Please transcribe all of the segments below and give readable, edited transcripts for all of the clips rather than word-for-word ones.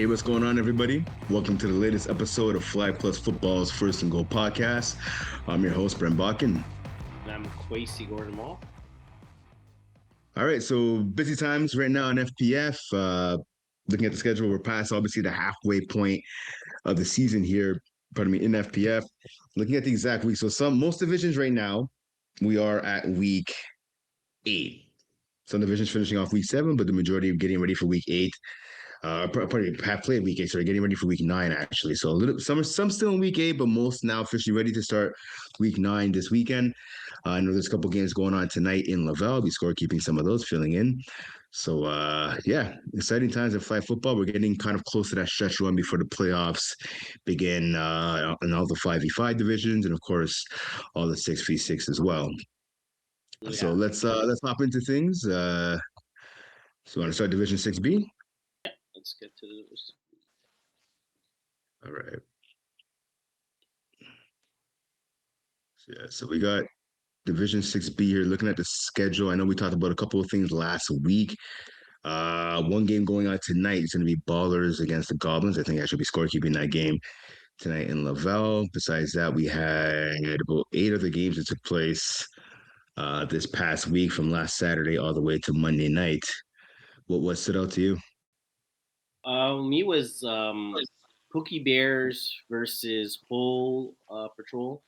Hey, what's going on, everybody? Welcome to the latest episode of FlagPlus Football's First and Goal podcast. I'm your host, Brent Bodkin. And I'm Quaysie Maule. All right, so busy times right now in FPF. Looking at the schedule, we're past obviously the halfway point of the season here. Pardon me, in FPF. Looking at the exact week, so most divisions right now, we are at week 8. Some divisions finishing off week 7, but the majority are getting ready for week 8. Probably have played week 8, so they're getting ready for week 9 actually. So a little some still in week 8, but most now officially ready to start week 9 this weekend. I know there's a couple games going on tonight in Laval. I'll be scorekeeping some of those, filling in. So yeah, exciting times in flag football. We're getting kind of close to that stretch run before the playoffs begin in all the 5v5 divisions, and of course all the 6v6 as well. So Yeah, let's hop into things. So you want to start Division 6B? let's get to this. All right. So we got Division 6B here. Looking at the schedule, I know we talked about a couple of things last week. One game going on tonight is going to be Ballers against the Goblins. I think I should be scorekeeping that game tonight in Laval. Besides that, we had about 8 other games that took place this past week from last Saturday all the way to Monday night. What stood out to you? Me was Pookie Bears versus Whole Patrol.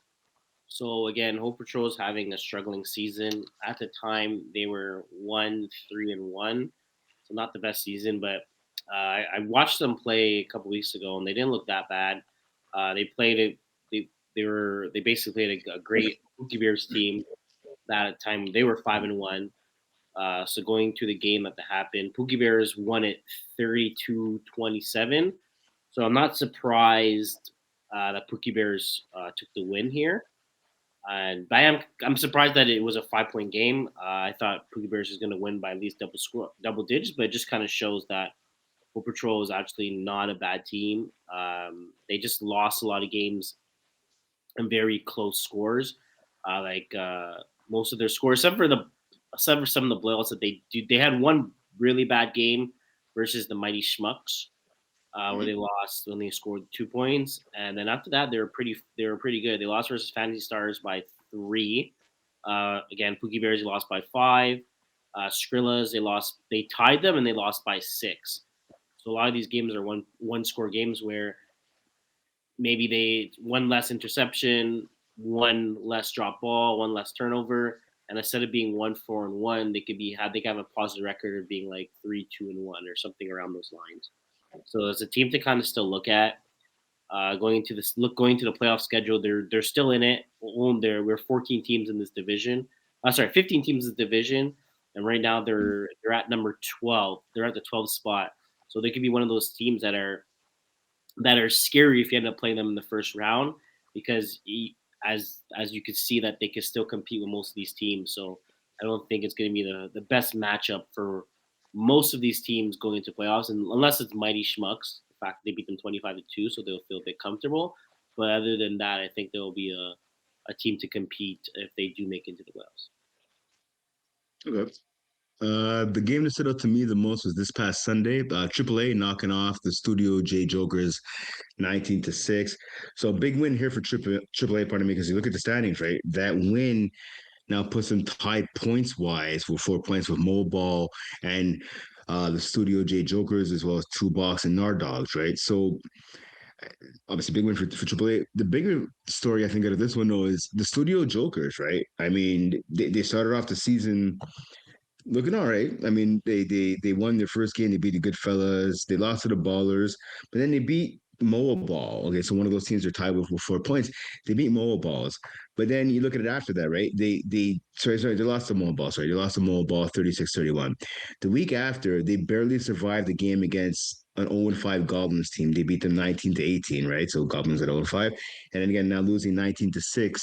So again, Whole Patrol is having a struggling season. At the time, they were 1-3-1, so not the best season. But I watched them play a couple weeks ago, and they didn't look that bad. They played it. They basically played a great Pookie Bears team. That time they were 5-1. So going to the game that happened, Pookie Bears won it 32-27. So I'm not surprised that Pookie Bears took the win here. And I'm surprised that it was a 5 point game. I thought Pookie Bears was going to win by at least double digits, but it just kind of shows that Paw Patrol is actually not a bad team. They just lost a lot of games and very close scores. Most of their scores, except for some of the blowouts that they do. They had one really bad game versus the Mighty Schmucks, where they lost when they scored 2 points, and then after that they were pretty good. They lost versus Fantasy Stars by 3. Again, Pookie Bears they lost by 5. Skrillas they tied them and they lost by 6. So a lot of these games are one score games where maybe they one less interception, one less drop ball, one less turnover, and instead of being 1-4-1, they could have a positive record of being like 3-2-1 or something around those lines. So it's a team to kind of still look at. Going to the playoff schedule, they're still in it. We're 14 teams in this division. 15 teams in this division, and right now they're at number 12. They're at the 12th spot, so they could be one of those teams that are scary if you end up playing them in the first round because as you could see that they can still compete with most of these teams. So I don't think it's going to be the best matchup for most of these teams going into playoffs, and unless it's Mighty Schmucks. In fact, they beat them 25-2, so they'll feel a bit comfortable. But other than that, I think there will be a team to compete if they do make into the playoffs. Okay. The game that stood out to me the most was this past Sunday. AAA knocking off the Studio J Jokers 19-6. So a big win here for AAA, pardon me, because you look at the standings, right? That win now puts them tied points wise with 4 points with Mobile and the Studio J Jokers, as well as Two Box and Nardogs, right? So obviously big win for AAA. The bigger story I think out of this one though is the Studio Jokers, right? I mean, they started off the season looking all right. I mean, they won their first game. They beat the Goodfellas. They lost to the Ballers, but then they beat Moa Ball. Okay, so one of those teams are tied with 4 points. They beat Moa Balls, but then you look at it after that, right? They lost to Moa Ball. Sorry, they lost to Moa Ball 36-31. The week after, they barely survived the game against an 0-5 Goblins team. They beat them 19-18, right? So Goblins at 0-5, and then again now losing 19-6,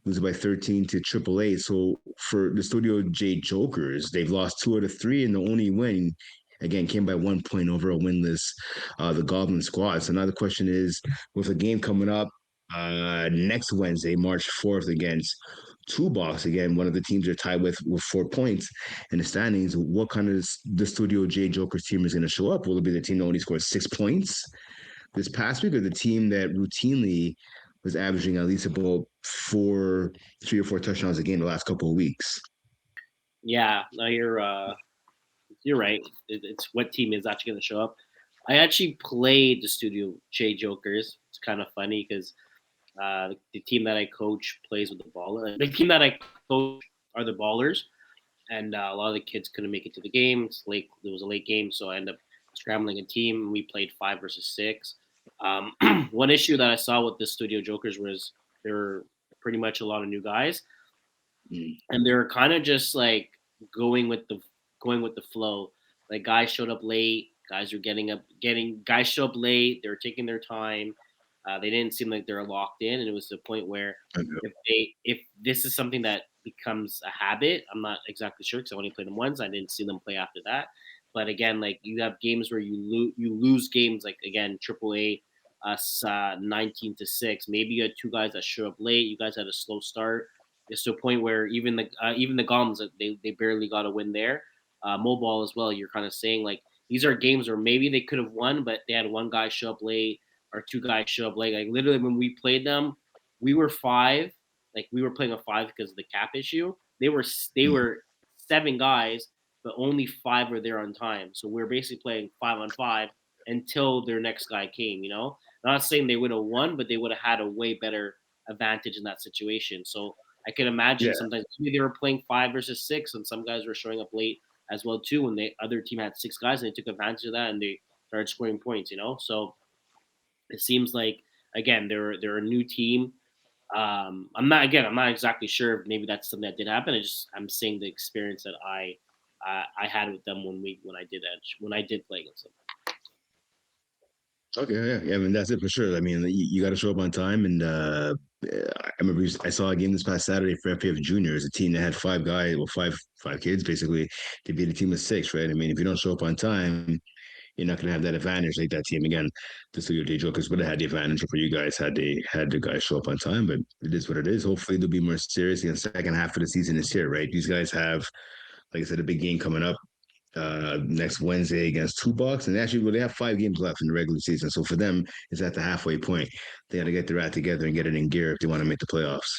losing by 13 to AAA. So for the Studio J Jokers, they've lost 2 out of 3, and the only win again came by 1 point over a winless the Goblin squad. So now the question is, with a game coming up next Wednesday, March 4th, against two box again. One of the teams are tied with 4 points in the standings. What kind of the Studio J Joker's team is going to show up? Will it be the team that only scored 6 points this past week, or the team that routinely was averaging at least about 3 or 4 touchdowns a game the last couple of weeks? Yeah, no, you're right. It's what team is actually going to show up. I actually played the Studio J Jokers. It's kind of funny because the team that I coach plays with the baller. The team that I coach are the ballers, and a lot of the kids couldn't make it to the game. It's late. It was a late game, so I ended up scrambling a team. We played 5 versus 6. One issue that I saw with the Studio Jokers was there were pretty much a lot of new guys, Mm. and they're kind of just like going with the going with the flow. Like guys showed up late, guys were getting guys show up late. They were taking their time. They didn't seem like they're locked in, and it was the point where if this is something that becomes a habit, I'm not exactly sure because I only played them once. I didn't see them play after that. But again, like you have games where you lose games like again AAA us 19-6. Maybe you had two guys that show up late. You guys had a slow start. It's to a point where even the Goms they barely got a win there. Mobile as well. You're kind of saying like these are games where maybe they could have won, but they had one guy show up late or two guys show up late. Like literally when we played them, we were five. Like we were playing a five because of the cap issue. They were 7 guys, but only 5 were there on time. So we are basically playing 5-on-5 until their next guy came. Not saying they would have won, but they would have had a way better advantage in that situation. So I can imagine Yeah, sometimes maybe they were playing 5 versus 6, and some guys were showing up late as well too. When the other team had 6 guys, and they took advantage of that and they started scoring points. So it seems like again they're a new team. I'm not exactly sure if maybe that's something that did happen. I'm saying the experience that I had with them when I did play against them. okay, yeah, yeah. I mean, that's it for sure. I mean, you got to show up on time. And I remember I saw a game this past Saturday for FPF Juniors, a team that had 5 guys, well, five kids basically, to beat a team of 6, right? I mean, if you don't show up on time, you're not going to have that advantage like that team. Again, the Studio J Jokers would have had the advantage for you guys had they had the guys show up on time, but it is what it is. Hopefully, they'll be more serious in the second half of the season this year, right? These guys have, like I said, a big game coming up next Wednesday against Two Bucks, and actually, well, they have 5 games left in the regular season. So for them, it's at the halfway point. They got to get their act together and get it in gear if they want to make the playoffs.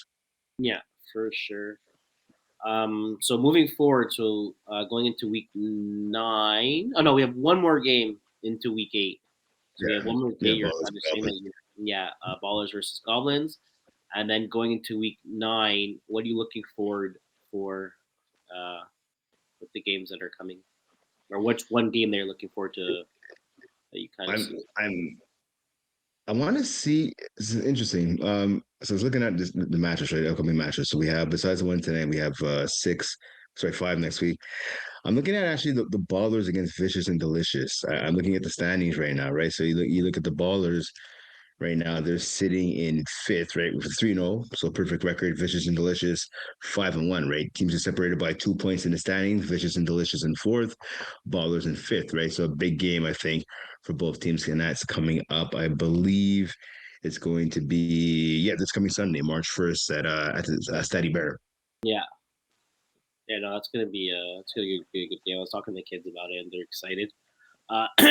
Yeah, for sure. So moving forward, so going into week 9. Oh no, we have one more game into week 8. So we have Yeah, one more yeah, game. You're Ballers kind of and saying that Goblins. Ballers versus Goblins, and then going into week 9. What are you looking forward for uh, with the games that are coming, or which one game they're looking forward to that you kind of I'm see? I'm I want to see. This is interesting. So I was looking at the matches, right? Upcoming matches. So we have, besides the one today, we have 5 next week. I'm looking at actually the Ballers against Vicious and Delicious. I'm looking at the standings right now, right? So you look at the Ballers right now. They're sitting in fifth, right, with a 3-0, so perfect record. Vicious and Delicious 5-1, right? Teams are separated by 2 points in the standings. Vicious and Delicious in fourth, Ballers in fifth, right? So a big game, I think, for both teams, and that's coming up. I believe it's going to be this coming Sunday, March 1st at Stady Bear. Yeah, yeah, no, it's gonna be a good game. I was talking to the kids about it, and they're excited.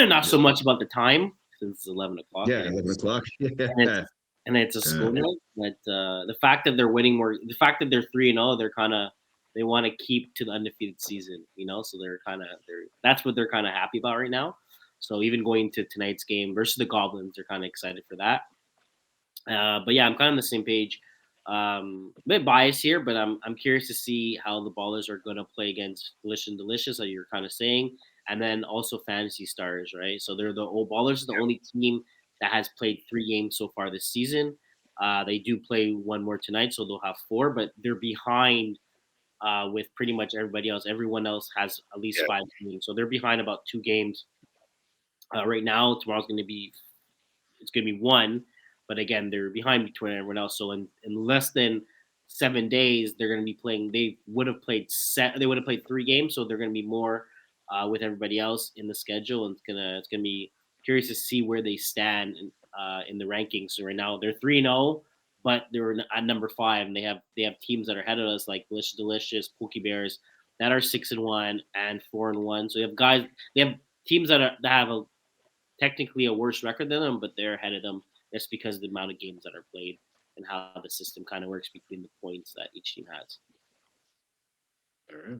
Not so much about the time since it's 11 o'clock, Yeah, 11 o'clock. and it's Yeah. and it's a Uh, school night. But the fact that they're winning more, the fact that they're 3-0, they want to keep to the undefeated season. So they're that's what they're kind of happy about right now. So even going to tonight's game versus the Goblins, they're kind of excited for that. But yeah, I'm kind of on the same page. A bit biased here, but I'm curious to see how the Ballers are going to play against Delicious and Delicious, like you're kind of saying, and then also Fantasy Stars, right? So they're the old Ballers, are the only team that has played 3 games so far this season. They do play one more tonight, so they'll have 4, but they're behind with pretty much everybody else. Everyone else has at least yeah, 5 games, so they're behind about 2 games right now. Tomorrow's going to be it's going to be one, but again, they're behind between everyone else. So in less than 7 days, they're going to be playing. They would have played They would have played 3 games, so they're going to be more with everybody else in the schedule, and it's gonna be curious to see where they stand in the rankings. So right now they're 3-0. but they're at number 5, and they have teams that are ahead of us like Delicious, Pookie Bears that are 6-1 and 4-1. So they have teams that have technically a worse record than them, but they're ahead of them just because of the amount of games that are played and how the system kind of works between the points that each team has. All right.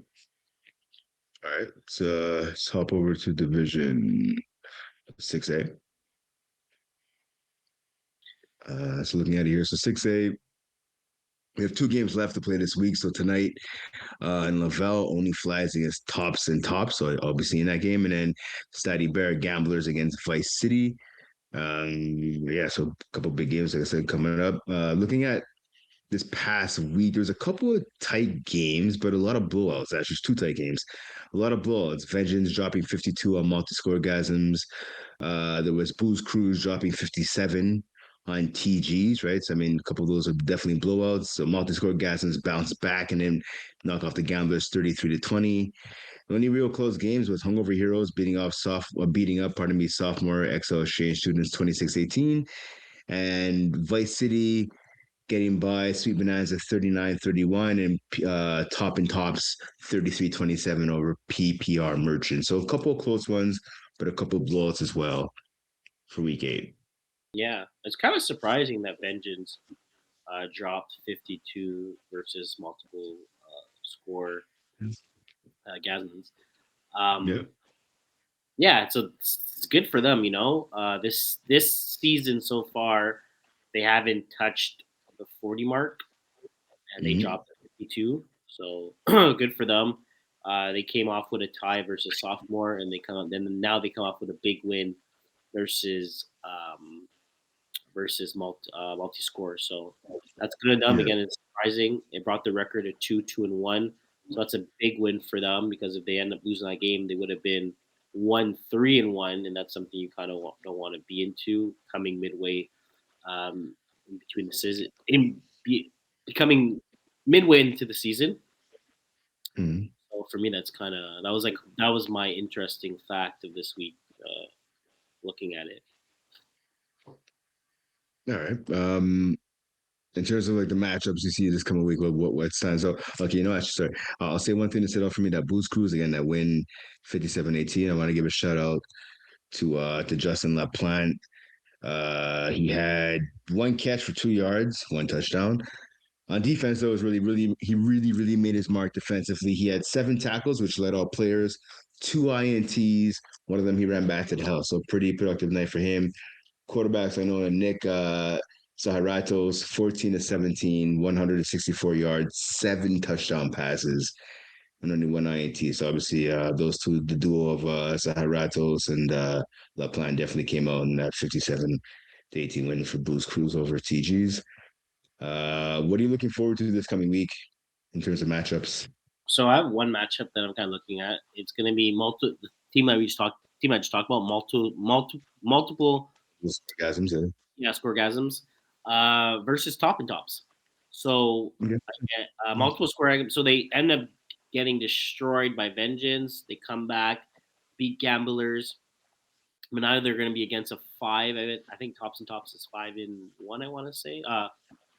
All right. Let's hop over to Division 6A. So looking at it here, so 6A, we have 2 games left to play this week. So tonight, in Lavelle, only flies against Tops and Tops. So I'll be seeing that game. And then Stady Bear Gamblers against Vice City. Yeah, so a couple big games, like I said, coming up. Looking at this past week, there's a couple of tight games, but a lot of blowouts. Actually, it's 2 tight games. A lot of blowouts. Vengeance dropping 52 on multi-score gasms. There was Booze Cruise dropping 57 on TGs, right? So, I mean, a couple of those are definitely blowouts. So, multi-score gasms bounced back and then knock off the Gamblers 33 to 20. The only real close games was Hungover Heroes beating up, pardon me, sophomore XL exchange students 26-18, and Vice City getting by Sweet Bonanza 39-31 and Top and Tops 33-27 over PPR Merchant. So a couple of close ones, but a couple of blowouts as well for week 8. Yeah, it's kind of surprising that Vengeance dropped 52 versus multiple score Gasmans. Yeah. Yeah, so it's good for them. This season so far, they haven't touched the 40 mark, and they Mm-hmm. dropped to 52. So good for them. They came off with a tie versus sophomore, and now they come off with a big win versus multi score. So that's good of them. Yeah. Again, it's surprising. It brought the record to 2-2-1. So that's a big win for them because if they end up losing that game, they would have been 1-3-1, and that's something you kind of don't want to be into coming midway in between the season, becoming midway into the season. Mm-hmm. So for me, that was my interesting fact of this week. Looking at it. All right. In terms of like the matchups you see this coming week, like what stands out? Okay, actually, sorry. I'll say one thing that stood out for me: that Boost Cruise again, that win 57-18. I want to give a shout out to Justin LaPlante. He had 1 catch for 2 yards, 1 touchdown. On defense, though, he really made his mark defensively. He had 7 tackles, which led all players, 2 INTs. One of them he ran back to the house. So pretty productive night for him. Quarterbacks, I know Nick Saharatos, 14 to 17, 164 yards, 7 touchdown passes, and only 1 INT. So obviously, those two, the duo of Saharatos and LaPlante definitely came out in that 57-18 win for Blues Crews over TGs. What are you looking forward to this coming week in terms of matchups? So I have one matchup that I'm kind of looking at. It's going to be the team I just talked about multiple Orgasms, yeah. scoregasms versus top and tops. So Okay. multiple score. So they end up getting destroyed by Vengeance. They come back, beat Gamblers. But now they're going to be against a 5. I think Tops and Tops is 5-1. I want to say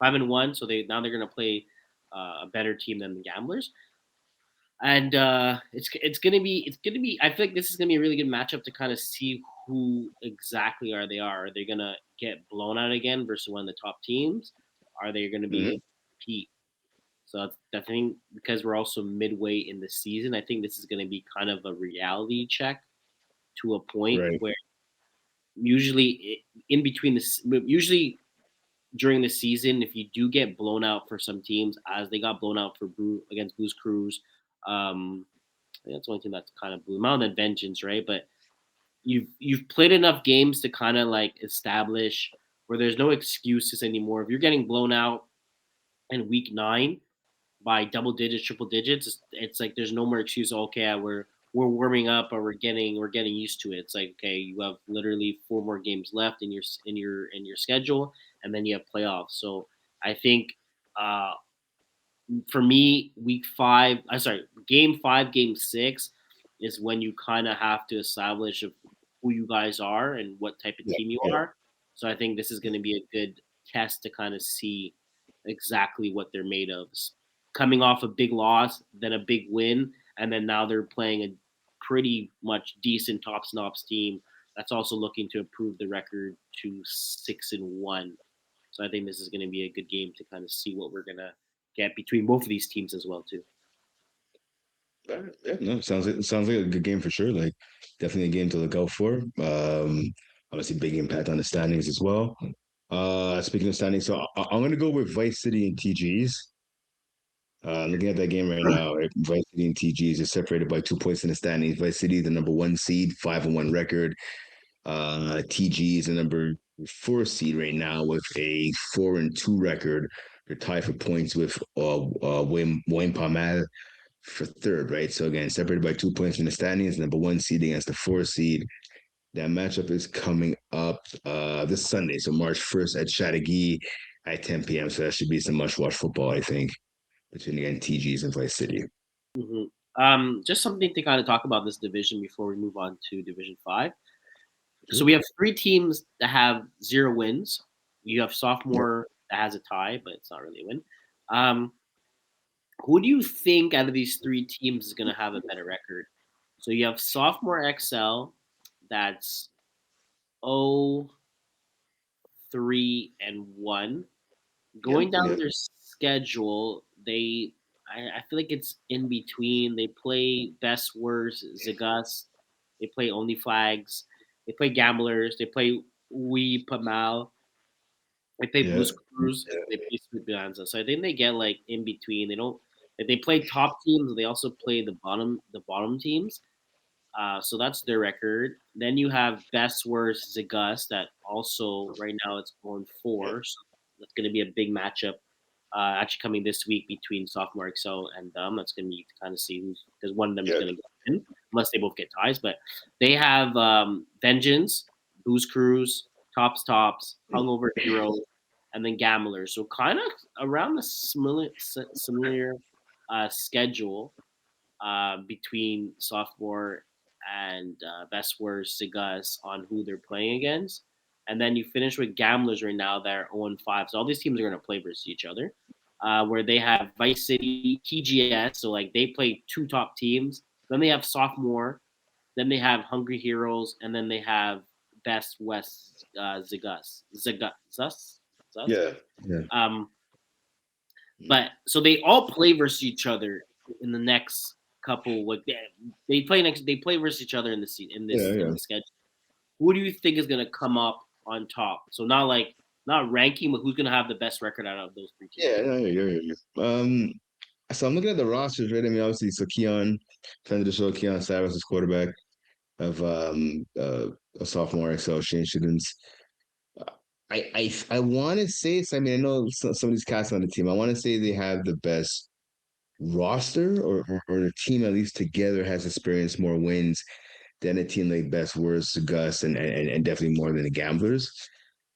5-1. So they're going to play a better team than the Gamblers. And it's gonna be. I feel like this is gonna be a really good matchup to kind of see who exactly are they gonna get blown out again versus one of the top teams? Are they gonna be Mm-hmm. able to compete? So that's definitely because we're also midway in the season. I think this is gonna be kind of a reality check to a point Right. where in between usually during the season, if you do get blown out for some teams, as they got blown out against Blues Crews, I think that's the only thing that's kind of blew them out. And Vengeance, right? But you've played enough games to kind of like establish where there's no excuses anymore. If you're getting blown out in week 9 by double digits, triple digits, it's like there's no more excuse. Okay, we're warming up or we're getting used to it. It's like okay, you have literally 4 more games left in your schedule, and then you have playoffs. So I think uh, for me, week 5, I sorry, game 5, game 6 is when you kind of have to establish who you guys are and what type of Yeah. team you Yeah. are. So I think this is going to be a good test to kind of see exactly what they're made of. Coming off a big loss, then a big win, and then now they're playing a pretty much decent tops and ops team that's also looking to improve the record to 6-1. So I think this is going to be a good game to kind of see what we're going to get between both of these teams as well too. Yeah, no, sounds like a good game for sure. Like definitely a game to look out for. Obviously big impact on the standings as well. Speaking of standings, so I'm gonna go with Vice City and TGs. Looking at that game right now, right? Vice City and TGs are separated by 2 points in the standings. Vice City, the number 1 seed, 5-1 record. TG is the number 4 seed right now with a 4-2 record. They're tied for points with Wayne Palmal for third, right? So again, separated by 2 points in the standings, number 1 seed against the 4 seed. That matchup is coming up this Sunday, so March 1st at Chateauguay at 10 p.m. So that should be some must-watch football, I think, between again TGs and Vice City. Just something to kind of talk about this division before we move on to Division 5. So Sure. we have 3 teams that have 0 wins. You have Yep. Sophomore that has a tie, but it's not really a win. Who do you think out of these 3 teams is going to have a better record? So you have Sophomore XL that's 0-3-1. Going down Yeah. their schedule, I feel like it's in between. They play Best Worst, Zagus. They play Only Flags. They play Gamblers. They play We Pamal. They play Yeah. Blues Cruise. They play Sweet Bonanza. So I think they get like in between. They don't. If they play top teams, they also play the bottom teams. So that's their record. Then you have Best Worst Zagus that also right now it's on 4. So that's going to be a big matchup. Actually coming this week between Sophomore Excel and them. That's going to be to kind of see who's because one of them is Yeah. going to get in unless they both get ties. But they have Vengeance, Booze Cruise, Tops, Hungover Hero, and then Gamblers. So kind of around the similar schedule between Sophomore and Best Worst Sigas on who they're playing against. And then you finish with Gamblers right now that are 0-5. So all these teams are going to play versus each other. Where they have Vice City, TGS. So like they play 2 top teams. Then they have Sophomore. Then they have Hungry Heroes. And then they have Best West Zagus. Zagus? Yeah. Yeah. But so they all play versus each other in the next couple. Like they play versus each other in Yeah. the schedule. Who do you think is going to come up on top? So not ranking, but who's going to have the best record out of those 3 teams? Yeah. So I'm looking at the rosters, right? I mean, obviously, so Keon, friend of the show, Keon Cyrus is quarterback of a sophomore XL Shane Shidens. I want to say, so I mean, I know some of these cats on the team. I want to say they have the best roster, or the team at least together has experienced more wins than a team like Best Worst, Gus, and definitely more than the Gamblers.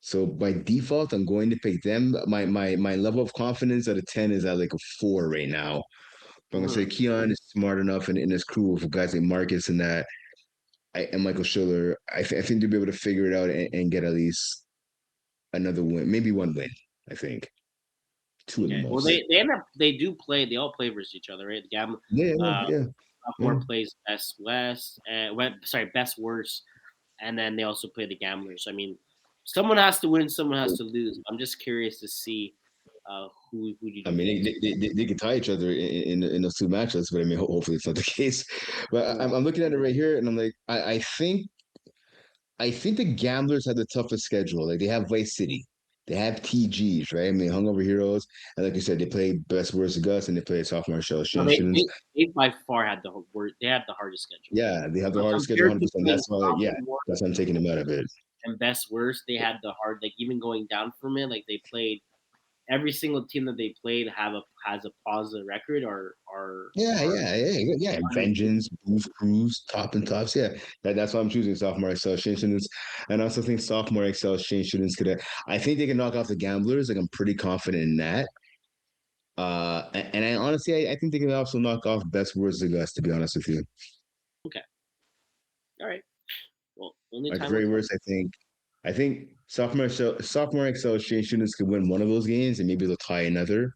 So by default, I'm going to pick them. My level of confidence out of 10 is at like a 4 right now. But I'm gonna say Keon is smart enough in his crew with guys like Marcus and that, and Michael Schiller. I think they'll be able to figure it out and get at least another win, maybe 1 win. I think 2 at the Okay. Well, most. they all play versus each other, right? Yeah, yeah, Sophomore yeah. plays Best West, Best Worst, and then they also play the Gamblers. I mean, someone has to win, someone has to lose. I'm just curious to see who do I you mean, think? they could tie each other in those 2 matchups, but I mean, hopefully it's not the case. But Yeah. I'm looking at it right here, and I'm like, I think the Gamblers have the toughest schedule. Like they have Vice City, they have TGs, right? I mean, Hungover Heroes, and like you said, they play Best Worst of Gus, and they play Sophomore Shell No, Shenshins. they by far had they had the hardest schedule. Yeah, they have the hardest schedule, Compared to 100%. playing That's why, yeah, Sophomore that's why I'm taking them out of it. and Best Worst, they had the hard like even going down from it, like they played every single team that they played has a positive record Yeah, or yeah, yeah, yeah. undefeated. Vengeance, Booth Cruise, Top and Tops. Yeah, that's why I'm choosing Sophomore Excel Shane Shouldn't. And I also think Sophomore Excel Shane Shouldn't could. I think they can knock off the Gamblers. Like I'm pretty confident in that. And I honestly, I think they can also knock off Best Words of Gus. To be honest with you, Okay. All right. Well, only like time will very tell. worst, I think Sophomore Excel exchange students could win one of those games and maybe they'll tie another.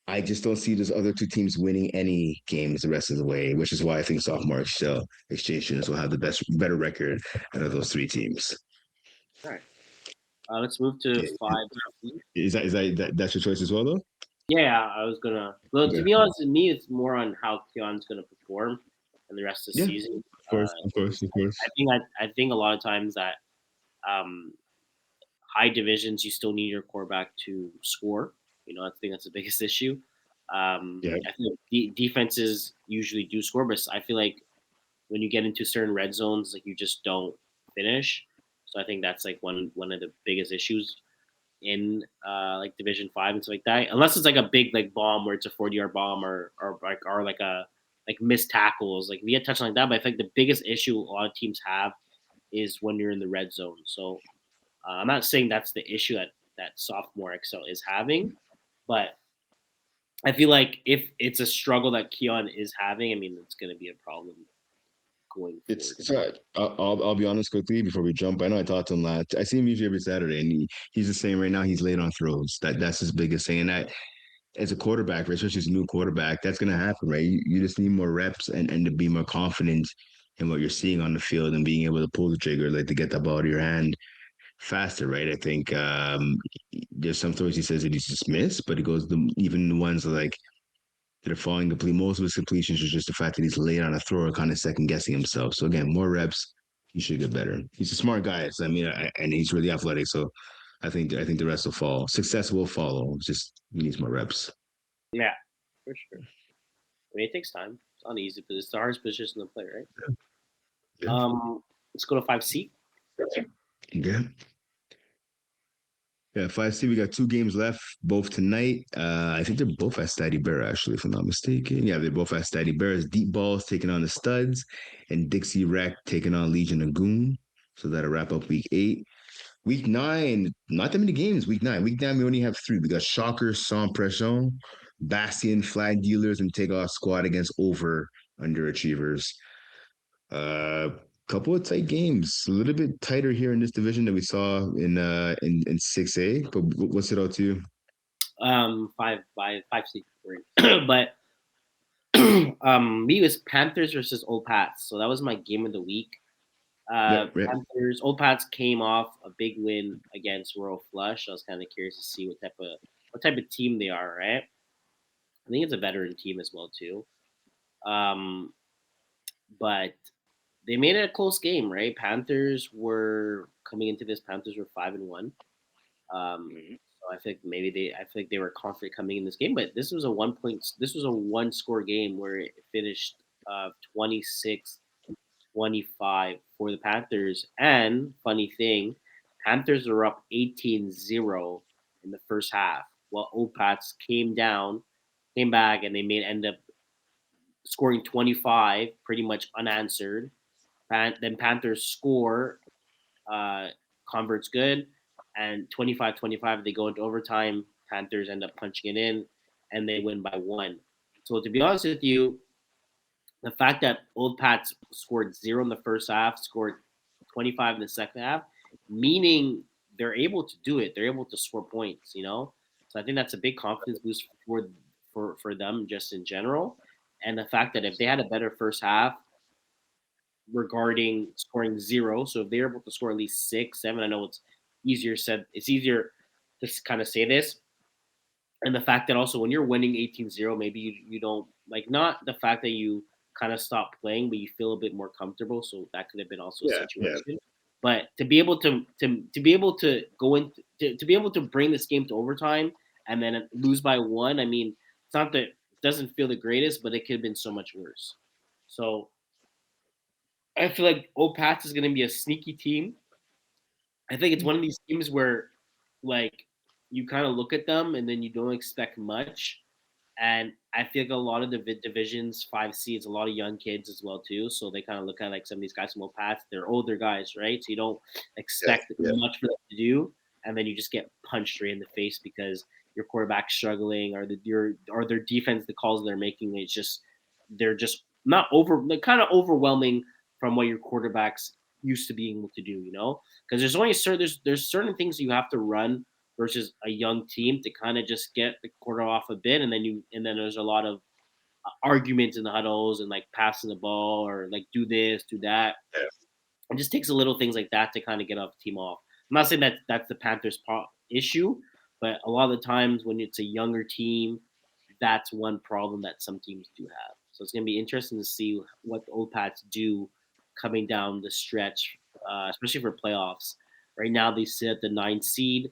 I just don't see those other two teams winning any games the rest of the way, which is why I think sophomore exchange students will have the better record out of those three teams. All right. Let's move to Yeah. 5C. That's your choice as well, though? Yeah, I was gonna. Well, to Okay. be honest, with me, it's more on how Keon's gonna perform in the rest of the Yeah, season. of course, of course, of course. I think a lot of times that um, high divisions, you still need your quarterback to score. I think that's the biggest issue. Yeah, I think defenses usually do score, but I feel like when you get into certain red zones, like you just don't finish. So I think that's like one of the biggest issues in like Division 5 and stuff like that. Unless it's like a big like bomb where it's a 40-yard bomb or like a like missed tackles, like we get touched like that. But I think the biggest issue a lot of teams have is when you're in the red zone. So I'm not saying that's the issue that sophomore Excel is having, but I feel like if it's a struggle that Keon is having, I mean, it's going to be a problem going forward. I'll be honest quickly before we jump. I know I talked to him last. I see him usually every Saturday, and he's the same right now. He's late on throws. That's his biggest thing. And that as a quarterback, right, especially as a new quarterback, that's gonna happen, right? You just need more reps and to be more confident in what you're seeing on the field and being able to pull the trigger, like to get the ball to your hand faster, right? I think there's some throws he says that he's dismissed, but he goes even the ones like that are falling complete. Most of his completions is just the fact that he's late on a throw or kind of second guessing himself. So again, more reps, he should get better. He's a smart guy. So, I mean, and he's really athletic. So I think the rest will fall. Success will follow. It's just he needs more reps. Yeah, for sure. I mean, it takes time. It's not easy, but it's the hardest position to play, right? Yeah. Let's go to 5C. Yeah. Yeah, 5C, we got two games left, both tonight. I think they're both at Stady Bear, actually, if I'm not mistaken. Yeah, they're both at Stady Bears. Deep Balls taking on the Studs, and Dixie Wreck taking on Legion of Goon. So that'll wrap up week 8. Week 9, not that many games. Week 9. Week 9, we only have 3. We got Shocker, Sans Pression, Bastion, Flag Dealers, and Takeoff Squad against Over Underachievers. Uh, couple of tight games, a little bit tighter here in this division that we saw in 6A. But what's it all to you? Five C. But me was Panthers versus Old Pats. So that was my game of the week. Yeah, yeah. Panthers, Old Pats came off a big win against Royal Flush. I was kind of curious to see what type of team they are, right? I think it's a veteran team as well too. Um, but they made it a close game, right? Panthers were coming into this. Panthers were 5-1. So I feel like they were confident coming in this game, but this was a 1 point. This was a one score game where it finished 26-25 for the Panthers. And funny thing, Panthers were up 18-0 in the first half, while Opats came back, and they end up scoring 25, pretty much unanswered. Then Panthers score, uh, converts good, and 25-25, they go into overtime. Panthers end up punching it in, and they win by 1. So to be honest with you, the fact that Old Pats scored 0 in the first half, scored 25 in the second half, meaning they're able to do it. They're able to score points. So I think that's a big confidence boost for them just in general. And the fact that if they had a better first half regarding scoring 0, so if they're able to score at least 6, 7, I know it's easier to kind of say this, and the fact that also when you're winning 18-0, maybe you don't like, not the fact that you kind of stop playing, but you feel a bit more comfortable. So that could have been also a Yeah, yeah. situation. But to be able to be able to go in to be able to bring this game to overtime and then lose by 1, I mean, it's not that it doesn't feel the greatest, but it could have been so much worse. So I feel like Opats is going to be a sneaky team. I think it's one of these teams where, like, you kind of look at them and then you don't expect much. And I feel like a lot of the divisions, 5C, it's a lot of young kids as well too. So they kind of look at like some of these guys from Opats. They're older guys, right? So you don't Yeah, expect yeah. much for them to do, and then you just get punched right in the face because your quarterback's struggling, or their defense, the calls they're making, they're just not over, like kind of overwhelming from what your quarterback's used to being able to do. Because there's certain things you have to run versus a young team to kind of just get the quarter off a bit, and then there's a lot of arguments in the huddles and like passing the ball or like do this, do that. Yeah. It just takes a little things like that to kind of get off the team off. I'm not saying that that's the Panthers' issue, but a lot of the times when it's a younger team, that's one problem that some teams do have. So it's going to be interesting to see what the Old Pats do coming down the stretch, especially for playoffs. Right now, they sit at the 9th seed.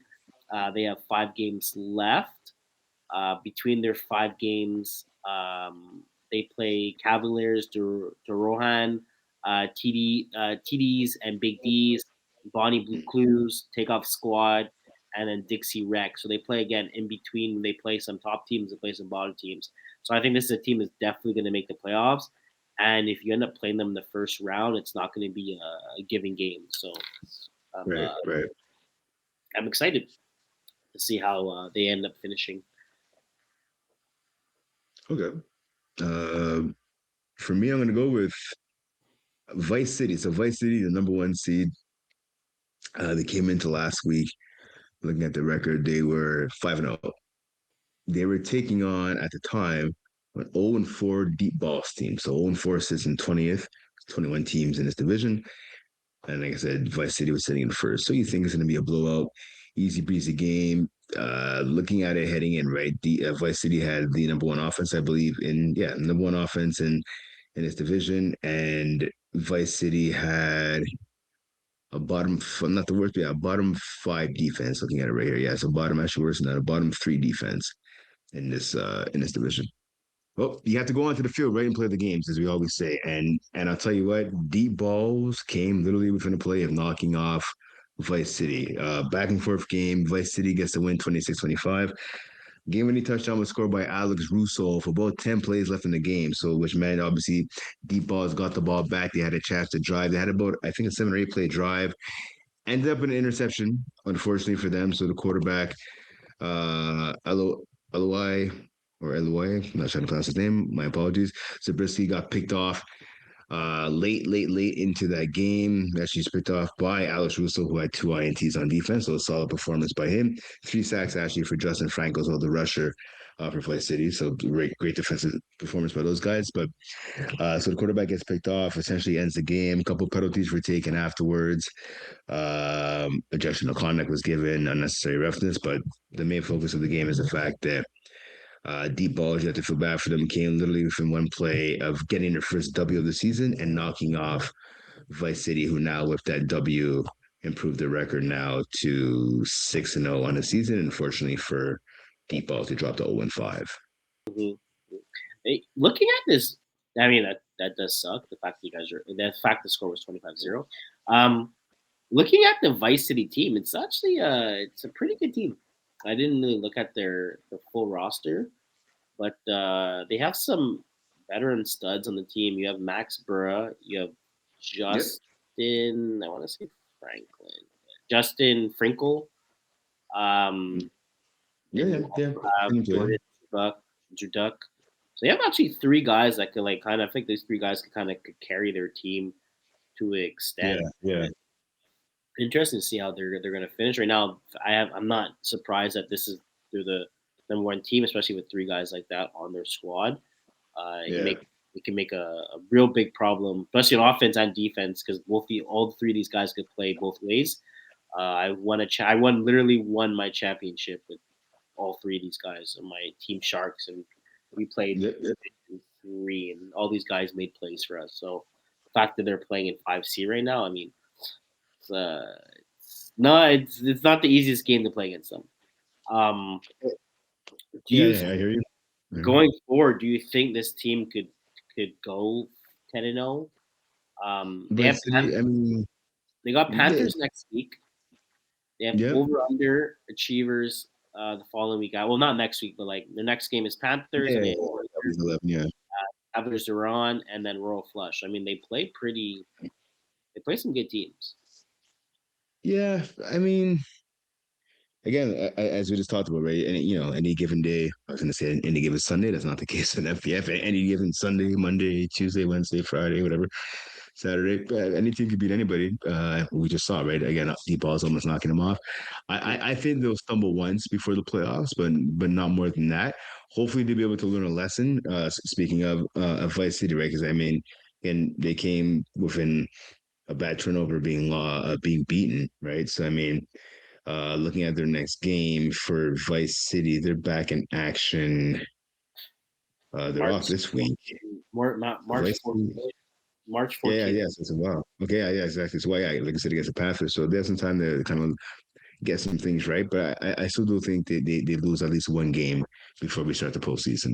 They have 5 games left. Between their 5 games, they play Cavaliers, Rohan, TDs, and Big D's, Bonnie Blue Clues, Takeoff Squad, and then Dixie Rec. So they play again in between. They play some top teams, they play some bottom teams. So I think this is a team that's definitely going to make the playoffs. And if you end up playing them in the first round, it's not going to be a giving game. So um, Right, uh, right. I'm excited to see how they end up finishing. Okay. For me, I'm gonna go with Vice City. So Vice City, the number one seed. They came into last week. Looking at the record, they were 5-0. They were taking on at the time an 0-4 deep balls team. So 0-4 sits in 20th, 21 teams in this division. And like I said, Vice City was sitting in first. So you think it's going to be a blowout, easy breezy game. Looking at it heading in, right? The Vice City had the number one offense, I believe, number one offense in this division, and Vice City had a bottom, not the worst, but yeah, a bottom five defense. Looking at it right here, yeah, it's a bottom actually worse than that, a bottom three defense in this division. Well, you have to go onto the field, right, and play the games, as we always say. And I'll tell you what, deep balls came literally within a play of knocking off Vice City. Back and forth game. Vice City gets the win 26-25. Game-winning touchdown was scored by Alex Russo for about 10 plays left in the game. So, which meant obviously deep balls got the ball back. They had a chance to drive. They had about, I think, a 7 or 8 play drive. Ended up in an interception, unfortunately for them. So the quarterback, Eloi, I'm not trying to pronounce his name. My apologies. Zabriskie got picked off late into that game. Actually, he's picked off by Alex Russo, who had 2 INTs on defense. So a solid performance by him. 3 sacks actually for Justin Franco, so the rusher for Vice City. So great defensive performance by those guys. But so the quarterback gets picked off, essentially ends the game. A couple penalties were taken afterwards. Ejection of conduct was given, unnecessary roughness. But the main focus of the game is the fact that deep balls, you have to feel bad for them, came literally within one play of getting their first W of the season and knocking off Vice City, who now with that W improved their record now to 6-0 on the season. Unfortunately for deep balls, they dropped to 0-5. Mhm. Hey, looking at this, I mean that does suck. The fact the score was 25-0. Looking at the Vice City team, it's actually it's a pretty good team. I didn't really look at the full roster, but they have some veteran studs on the team. You have Max Burra, you have Yep. Justin. I want to say Franklin, Justin Frinkle. Yeah, Then yeah, you yeah. have Enjoy it. Jordan Juduk. So you have actually 3 guys that could like kind of. I think these 3 guys could kind of carry their team to an Yeah, extent. yeah. Interesting to see how they're going to finish. Right now, I'm not surprised that they're the number one team, especially with 3 guys like that on their squad. Yeah. It can make a real big problem, especially on offense and defense, because all 3 of these guys could play both ways. I literally won my championship with all 3 of these guys on my team Sharks, and we played Yep, yep. 3, and all these guys made plays for us. So the fact that they're playing in 5C right now, I mean, it's not the easiest game to play against them. Um, do Yeah, you yeah, I hear you. Mhm. Going forward? Do you think this team could go 10-0? Vice City, I mean, They got yeah, Panthers next week. They have yep. over under achievers the following week. Well, not next week, but like the next game is Panthers, Yeah, and yeah, they have yeah. over That under was 11, yeah. Cavaliers are on, and then Royal Flush. I mean, they play pretty. They play some good teams. Yeah, I mean, again, as we just talked about, right? And any given day, I was going to say any given Sunday. That's not the case in FPF. Any given Sunday, Monday, Tuesday, Wednesday, Friday, whatever. Saturday. Any team could beat anybody. We just saw, right? Again, deep balls almost knocking them off. Yeah. I think they'll stumble once before the playoffs, but not more than that. Hopefully, they'll be able to learn a lesson. Speaking of Vice City, right? Because I mean, and they came within a bad turnover being beaten, right? So I mean, looking at their next game for Vice City, they're back in action. They're off March this week. not March Vice 14th. City. March Yeah, 14th. yeah, so it's a while. Okay, yeah, exactly. So, yeah, like I said, against the Panthers. So there's some time to kind of get some things right. But I still do think they lose at least one game before we start the postseason.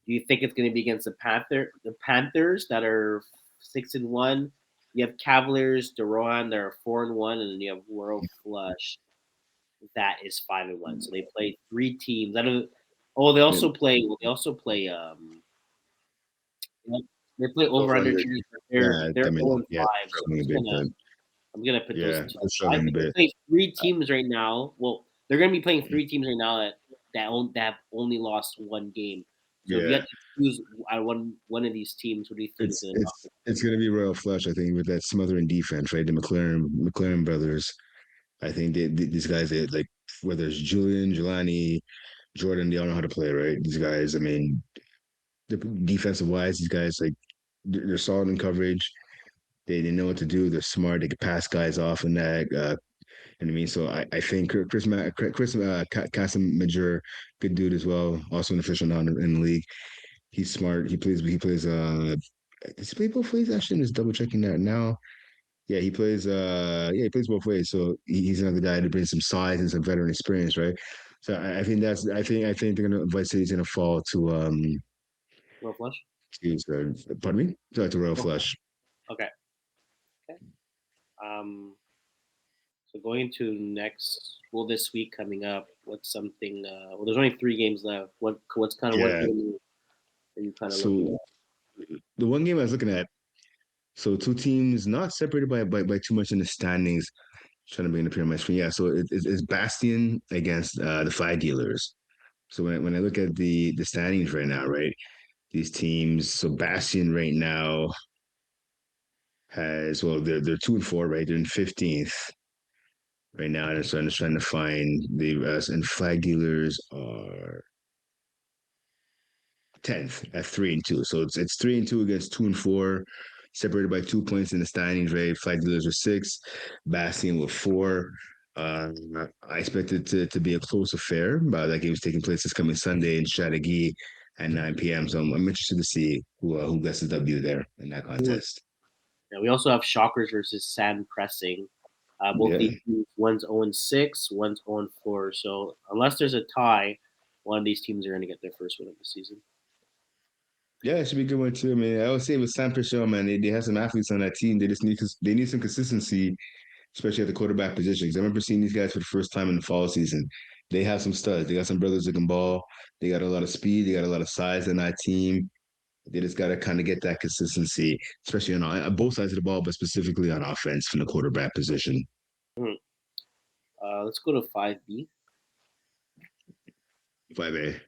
Do you think it's going to be against the Panthers that are 6-1? You have Cavaliers, Derohan, that are 4-1, and then you have Royal Flush that is 5-1. So they play three teams. I don't. Oh, they Yeah, also play. Well, they also play. They play over over under under. teams, but Yeah, they're I mean, 0 and yeah, 5. So struggling a bit, but I'm gonna put those yeah, two. they're I struggling a think they bit. play three teams right now. Well, they're gonna be playing three teams right now that have only lost one game. So if you Yeah, had to choose one of these teams, what do you think is it's gonna knock it's it? it's gonna be Royal Flush, I think, with that smothering defense, right? The McLaren brothers. I think these guys, like whether it's Julian, Jelani, Jordan, they all know how to play, right? These guys, I mean, defensive wise, these guys like they're solid in coverage. They know what to do. They're smart. They can pass guys off in that. You know what I mean? So I think Kasim Major, good dude as well. Also an official now in the league. He's smart. He plays. Does he play both ways? Actually, I'm just double checking that now. Yeah, he plays. Yeah, he plays both ways. So he's another guy to bring some size and some veteran experience, right? So I think that's. I think they're gonna Vice City's gonna fall Royal Flush. pardon me, to Royal Royal Flush. Okay. Okay. So going to next. Well, this week coming up. What's something? Well, there's only three games left. What's kind of what Yeah. game are you kind of looking So at? the one game I was looking at, so two teams not separated by too much in the standings. Trying to bring it up here on my screen. Yeah, so it's Bastion against the Flag Dealers. So when I look at the standings right now, right, these teams. So Bastion right now has they're 2-4, right? They're in 15th right now, and so I'm just trying to find and Flag Dealers are 10th at 3-2. So it's 3-2 against 2-4, separated by 2 points in the standings, right? Flag Dealers are six, Bastion with four. Uh, I expect it to be a close affair, but that game is taking place this coming Sunday in Chattagee at 9 p.m. So I'm interested to see who gets the W there in that Mhm. contest. Yeah, we also have Shockers versus Sand Pressing. Both Yeah. these teams, one's 0-6, one's 0-4. So unless there's a tie, one of these teams are going to get their first win of the season. Yeah, it should be a good one too. I mean, I would say with San Pacheco, man, they have some athletes on that team. They need some consistency, especially at the quarterback position. Because I remember seeing these guys for the first time in the fall season. They have some studs. They got some brothers that can ball. They got a lot of speed. They got a lot of size in that team. They just got to kind of get that consistency, especially on both sides of the ball, but specifically on offense from the quarterback position. Mhm. Let's go to 5B. 5A.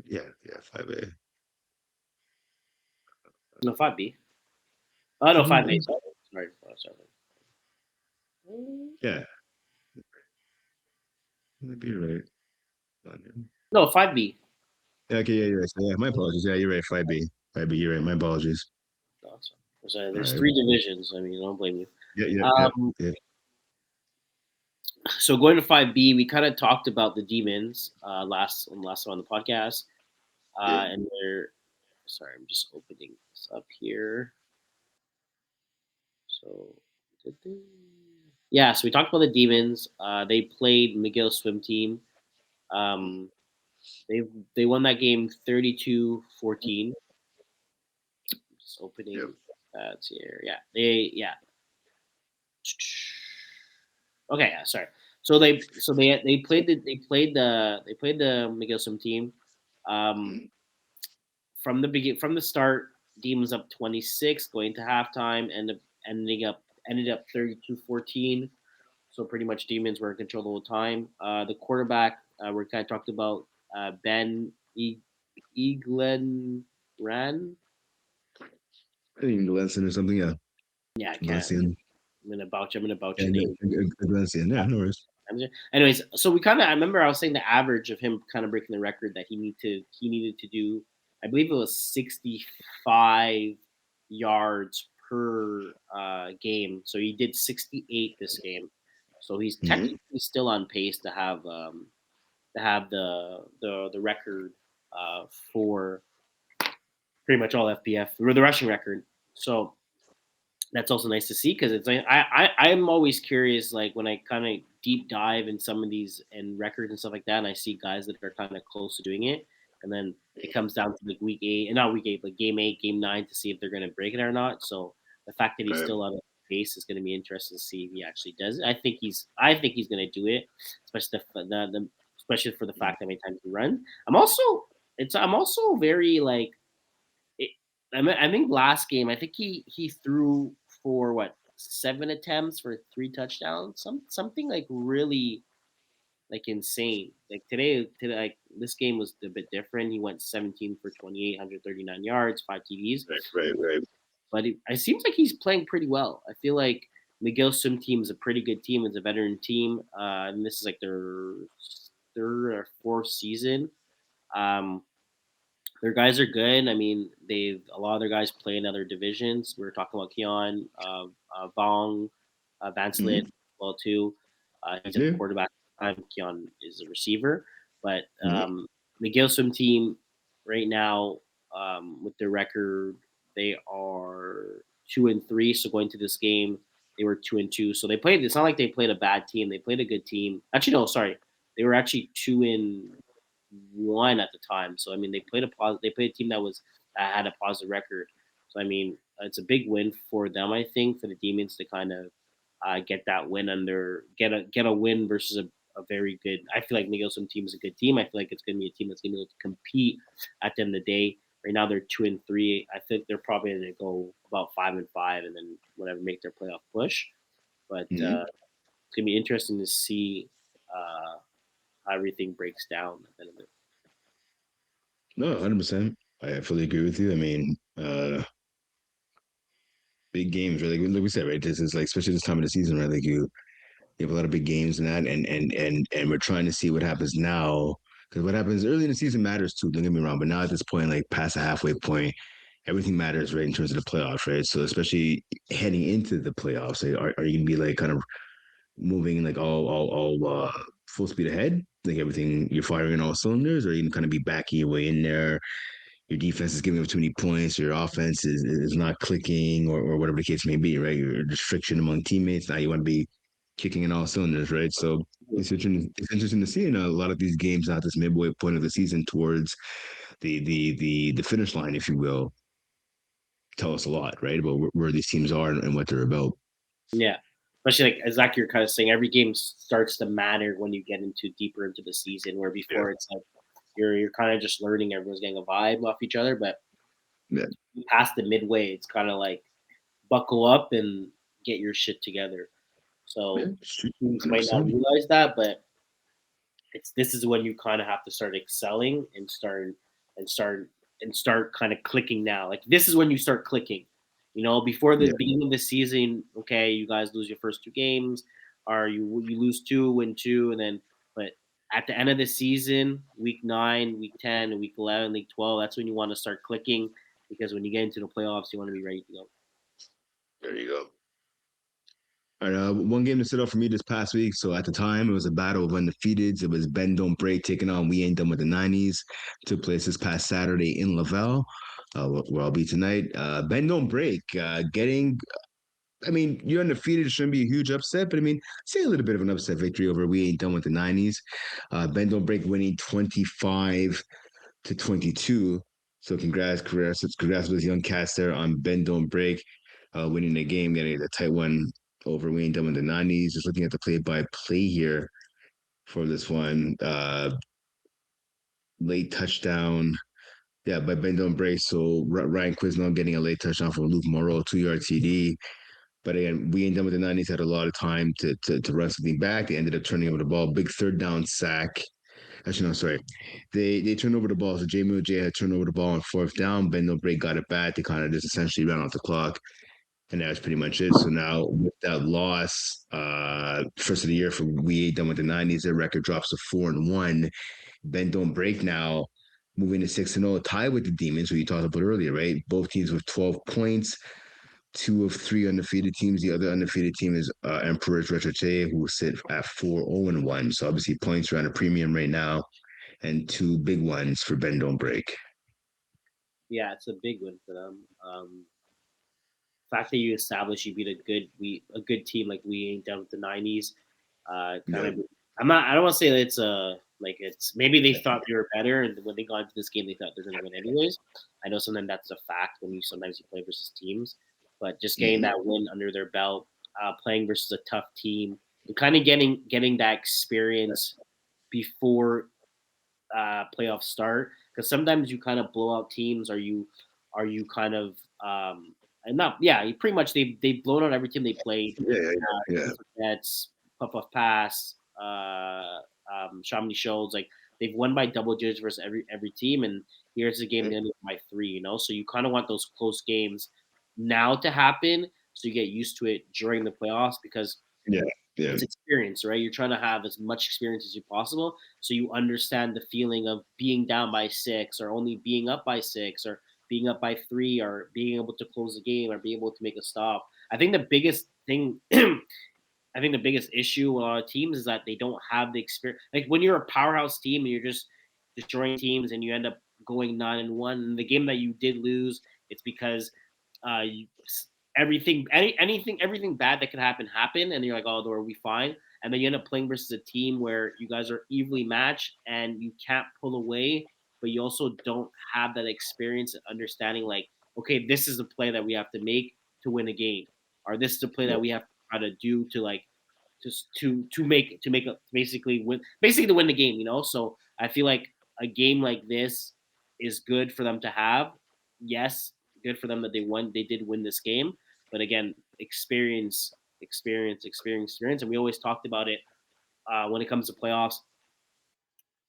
Yeah, 5A. No, 5B. Oh, no, 5A. Mhm. Sorry. Yeah, that'd be right. No, 5B. Yeah, okay, yeah, you're right. So, yeah, my apologies. Yeah, you're right. 5B. 5B, you're right. My apologies. No, sorry. All There's right. three divisions. I mean, I don't blame you. Yeah. Um, Yeah. so going to 5B, we kind of talked about the demons last time on the podcast. Yeah. And they're sorry, I'm just opening this up here. So, yeah, so we talked about the demons. They played McGill swim team. Um, they they won that game 32-14. Just Yeah. opening stats here. Yeah. Okay, yeah, sorry. So they played the McGill swim team. Um, from the start, Demons up 26 going to halftime and ended up 32-14. So pretty much Demons were in control the whole time. The quarterback we kind of talked about Ben Eglen Ran. I think Glenson or something. Yeah, Yeah, I can't. Glenson. I'm gonna bouch Yeah, your name. Glenson. Yeah, no worries. Anyways, so we kind of. I remember I was saying the average of him kind of breaking the record that he needed to do. I believe it was 65 yards per game. So he did 68 this game. So he's Mm-hmm. technically still on pace to have the record for pretty much all FPF or the rushing record. So that's also nice to see because it's like I'm always curious like when I kind of deep dive in some of these and records and stuff like that, and I see guys that are kind of close to doing it, and then it comes down to like week 8 and not week 8, but game 8, game 9 to see if they're going to break it or not. So the fact that he's Right. still on the pace is going to be interesting to see if he actually does it. I think he's going to do it, especially especially for the fact that many times he runs. I'm also very like it, I think last game, I think he threw for what 7 attempts for 3 touchdowns, something like really like insane. Like today, like this game was a bit different. He went 17 for 28, 139 yards, 5 TDs. Right. But it seems like he's playing pretty well. I feel like Miguel Swim team is a pretty good team. It's a veteran team, and this is like their third or fourth season. Um, their guys are good. I mean, they've a lot of their guys play in other divisions. We were talking about Keon, Vong, Van Slit, Mm-hmm. well too. He's a Yeah. quarterback. Keon is a receiver, but Mm-hmm. Miguel Swim team right now with their record, they are 2-3. So going to this game, they were 2-2. So they played. It's not like they played a bad team. They played a good team. Actually, no, sorry, they were actually 2-1 at the time. So I mean, they played a team that had a positive record. So I mean, it's a big win for them. I think for the Demons to kind of get that win get a win versus a very good. I feel like Miguelson team is a good team. I feel like it's going to be a team that's going to be able to compete at the end of the day. Right now they're 2-3. I think they're probably going to go about 5-5, and then whatever make their playoff push. But Mm-hmm. it's going to be interesting to see uh, how everything breaks down at the end of it. No, 100%. I fully agree with you. I mean, big games, right? Like we said, right? This is like, especially this time of the season, right? Like you have a lot of big games and that, and we're trying to see what happens now because what happens early in the season matters too. Don't get me wrong, but now at this point, like past the halfway point, everything matters, right? In terms of the playoffs, right? So especially heading into the playoffs, like, are you gonna be like kind of moving like all full speed ahead? Like everything you're firing on all cylinders, or are you gonna kind of be backing your way in there? Your defense is giving up too many points, your offense is not clicking, or whatever the case may be, right? Your restriction among teammates. Now you want to be kicking in all cylinders, right? So it's interesting to see in a lot of these games at this midway point of the season towards the finish line, if you will, tell us a lot, right, about where these teams are and what they're about. Yeah, especially like exactly you're kind of saying, every game starts to matter when you get into deeper into the season. Where Yeah, before it's like you're kind of just learning, everyone's getting a vibe off each other, but yeah, past the midway, it's kind of like buckle up and get your shit together. yeah, So shoot, teams hundred might not percent. realize that, but this is when you kind of have to start excelling and start start kind of clicking now. Like this is when you start clicking. Before the Yeah, beginning of the season, okay, you guys lose your first 2 games, or you lose two, win two, and then but at the end of the season, week 9, week 10, and week 11, week 12, that's when you want to start clicking because when you get into the playoffs, you want to be ready to go. there you go. All right, one game that stood out for me this past week. So at the time, it was a battle of undefeateds. It was Ben Don't Break taking on We Ain't Done with the 90s. Took place this past Saturday in Laval, where I'll be tonight. Ben Don't Break getting, I mean, you're undefeated. It shouldn't be a huge upset, but I mean, say a little bit of an upset victory over We Ain't Done with the 90s. Ben Don't Break winning 25-22. So congrats with young cats there on Ben Don't Break, winning the game, getting a tight one over Wayne Dumb in the 90s. Just looking at the play-by-play here for this one. Late touchdown. Yeah, by Ben Don't Break. So Ryan Quizno getting a late touchdown from Luke Morrow, 2-yard TD. But again, we ain't done with the 90s, had a lot of time to run something back. They ended up turning over the ball. Big third down sack Actually, no, sorry. They turned over the ball. So Jay had turned over the ball on fourth down. Ben no break got it back. They kind of just essentially ran off the clock. And that was pretty much it. So now with that loss, first of the year for we done with the 90s, their record drops to 4-1. Ben don't break now, moving to 6-0, tied with the Demons, who you talked about earlier, right? Both teams with 12 points, two of three undefeated teams. The other undefeated team is Emperor's Retrete, who sit at 4-0-1. So obviously points are on a premium right now, and two big ones for Ben don't break. Yeah, it's a big win for them. Fact that you establish you beat a good team like we ain't done with the '90s. Kind Yeah, of, I don't want to say that it's like it's maybe they thought they were better, and when they got into this game, they thought they're going to win anyways. I know sometimes that's a fact when you play versus teams, but just getting mm-hmm. that win under their belt, playing versus a tough team, and kind of getting that experience before playoffs start, because sometimes you kind of blow out teams, or you kind of and not yeah, you pretty much they've blown out every team they played. Yeah, yeah, Clifford Nets, Puff Pass, Chamonix Shoals, like they've won by double digits versus every team, and here's a game yeah, they ended by three. So you kind of want those close games now to happen, so you get used to it during the playoffs, because yeah, yeah, it's experience, right? You're trying to have as much experience as you possible, so you understand the feeling of being down by six, or only being up by six, or being up by three, or being able to close the game, or being able to make a stop. I think the biggest thing, I think the biggest issue with a lot of teams is that they don't have the experience. Like when you're a powerhouse team and you're just destroying teams, and you end up going 9-1. And the game that you did lose, it's because you, everything bad that could happen happened, and you're like, oh, are we fine? And then you end up playing versus a team where you guys are evenly matched and you can't pull away, but you also don't have that experience and understanding. Like, okay, this is the play that we have to make to win a game, or this is the play yeah. that we have to try to do to like just to make a basically to win the game. So I feel like a game like this is good for them to have. Yes, good for them that they did win this game, but again, experience, and we always talked about it when it comes to playoffs.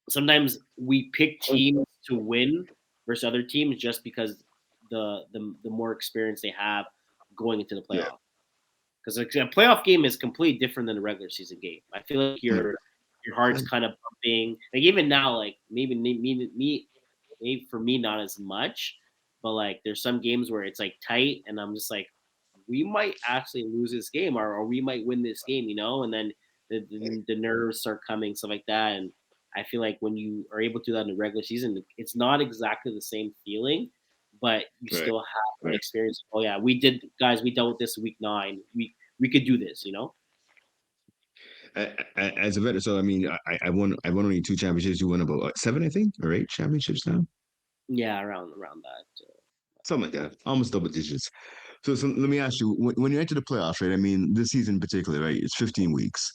Sometimes we pick teams to win versus other teams just because the more experience they have going into the Yeah. playoffs, because a playoff game is completely different than a regular season game. I feel like your heart's kind of pumping. Like even now, like maybe for me not as much, but like there's some games where it's like tight, and I'm just like, we might actually lose this game, or we might win this game. And then the nerves start coming, stuff like that. And I feel like when you are able to do that in the regular season, it's not exactly the same feeling, but you Right. still have an experience. Oh yeah, we did, guys. We dealt with this week 9. We could do this. As a veteran, so I mean, I won only two championships. You won about what, seven, I think, or eight championships now, Yeah, around that. something like that, almost double digits. So let me ask you, when you enter the playoffs, right? I mean, this season in particular, right? It's 15 weeks.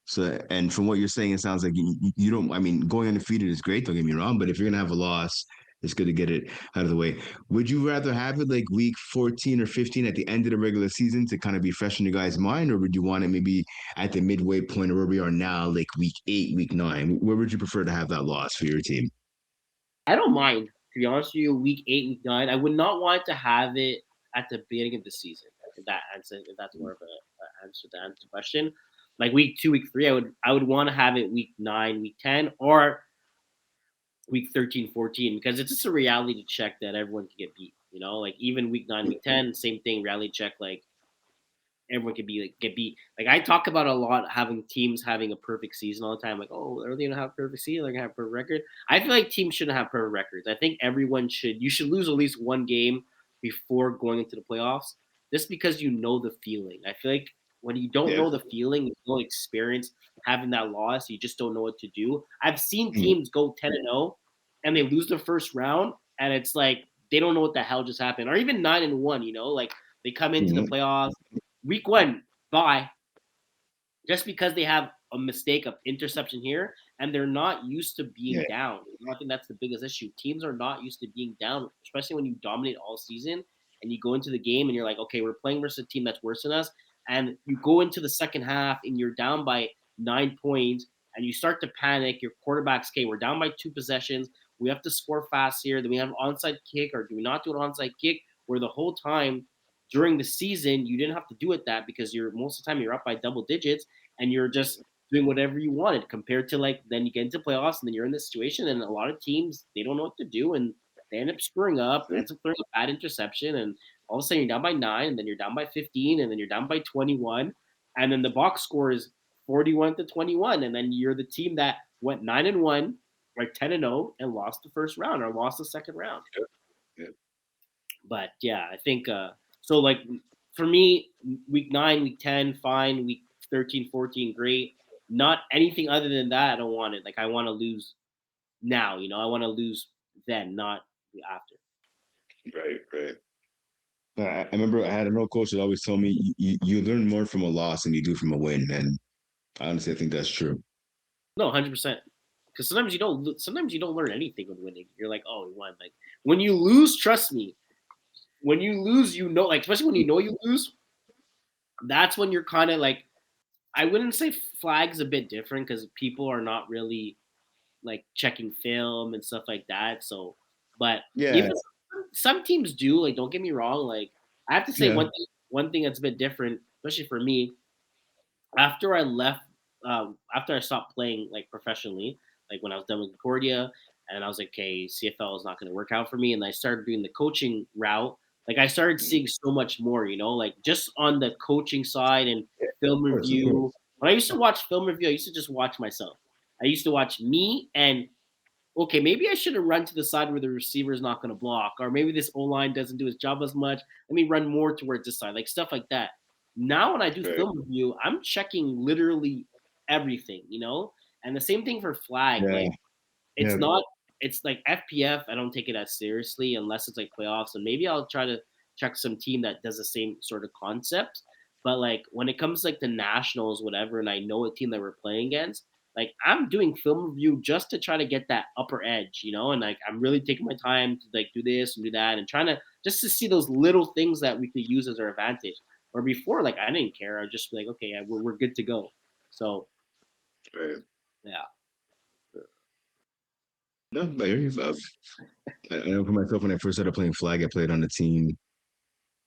So, and from what you're saying, it sounds like you don't. I mean, going undefeated is great. Don't get me wrong, but if you're gonna have a loss, it's good to get it out of the way. Would you rather have it like week 14 or 15 at the end of the regular season to kind of be fresh in your guys' mind, or would you want it maybe at the midway point of where we are now, like week 8, week 9? Where would you prefer to have that loss for your team? I don't mind, to be honest with you. Week 8, week 9. I would not want to have it at the beginning of the season. If that's more of a answer to answer the question. Like week 2, week 3, I would want to have it week 9, week 10, or week 13, 14, because it's just a reality check that everyone can get beat. Like even week 9, week 10, same thing, reality check. Like everyone can be like get beat. Like I talk about a lot, having teams having a perfect season all the time. Like, oh, are they gonna have a perfect season? They're gonna have a perfect record. I feel like teams shouldn't have perfect records. I think everyone should. You should lose at least one game before going into the playoffs, just because you know the feeling. I feel like when you don't Yeah. know the feeling, you don't experience having that loss, you just don't know what to do. I've seen Mhm. teams go 10-0 and they lose the first round, and it's like they don't know what the hell just happened, or even 9-1. Like they come into the Mhm. playoffs week 1, bye, just because they have a mistake of interception here, and they're not used to being Yeah. down. I think that's the biggest issue. Teams are not used to being down, especially when you dominate all season and you go into the game and you're like, okay, we're playing versus a team that's worse than us, and you go into the second half and you're down by 9 points and you start to panic. Your quarterback's, okay, we're down by 2 possessions. We have to score fast here. Then we have onside kick, or do we not do an onside kick? Where the whole time during the season you didn't have to do it that because you're most of the time you're up by double digits and you're just doing whatever you wanted compared to like then you get into playoffs and then you're in this situation and a lot of teams they don't know what to do and they end up screwing up, ends up throwing a bad interception, and all of a sudden you're down by 9, and then you're down by 15, and then you're down by 21, and then the box score is 41-21, and then you're the team that went 9-1, like 10-0, and lost the first round or lost the second round. Yeah. But yeah, I think so. Like for me, week 9, week 10, fine. Week 13, 14, great. Not anything other than that. I don't want it. Like I want to lose now. I want to lose then, not after. Right. I remember I had an old coach that always told me you learn more from a loss than you do from a win, and honestly, I think that's true. No, 100%. Because sometimes you don't. Sometimes you don't learn anything when winning. You're like, oh, we won. Like when you lose, trust me. When you lose, like especially when you know you lose, that's when you're kind of like. I wouldn't say flag's a bit different because people are not really like checking film and stuff like that. So, but Yeah, even some teams do. Like, don't get me wrong. Like, I have to say yeah. one thing that's a bit different, especially for me. After I left, after I stopped playing like professionally, like when I was done with Concordia, and I was like, okay, CFL is not going to work out for me, and I started doing the coaching route. Like, I started Mm. seeing so much more, like just on the coaching side and Yeah, film of course. review. When I used to watch film review, I used to just watch myself. I used to watch me and okay, maybe I should have run to the side where the receiver is not going to block, or maybe this O line doesn't do his job as much. Let me run more towards this side, like stuff like that. Now, when I do Right. film review, I'm checking literally everything, and the same thing for flag. Yeah, Like, it's yeah. not, it's like FPF. I don't take it as seriously unless it's like playoffs, and maybe I'll try to check some team that does the same sort of concept. But like when it comes to, like the nationals, whatever, and I know a team that we're playing against, like I'm doing film review just to try to get that upper edge, and like I'm really taking my time to like do this and do that and trying to just to see those little things that we could use as our advantage. Or before, like I didn't care. I was just like, okay, yeah, we're good to go. So Right. yeah, No, I hear you. I know for myself when I first started playing flag, I played on the team.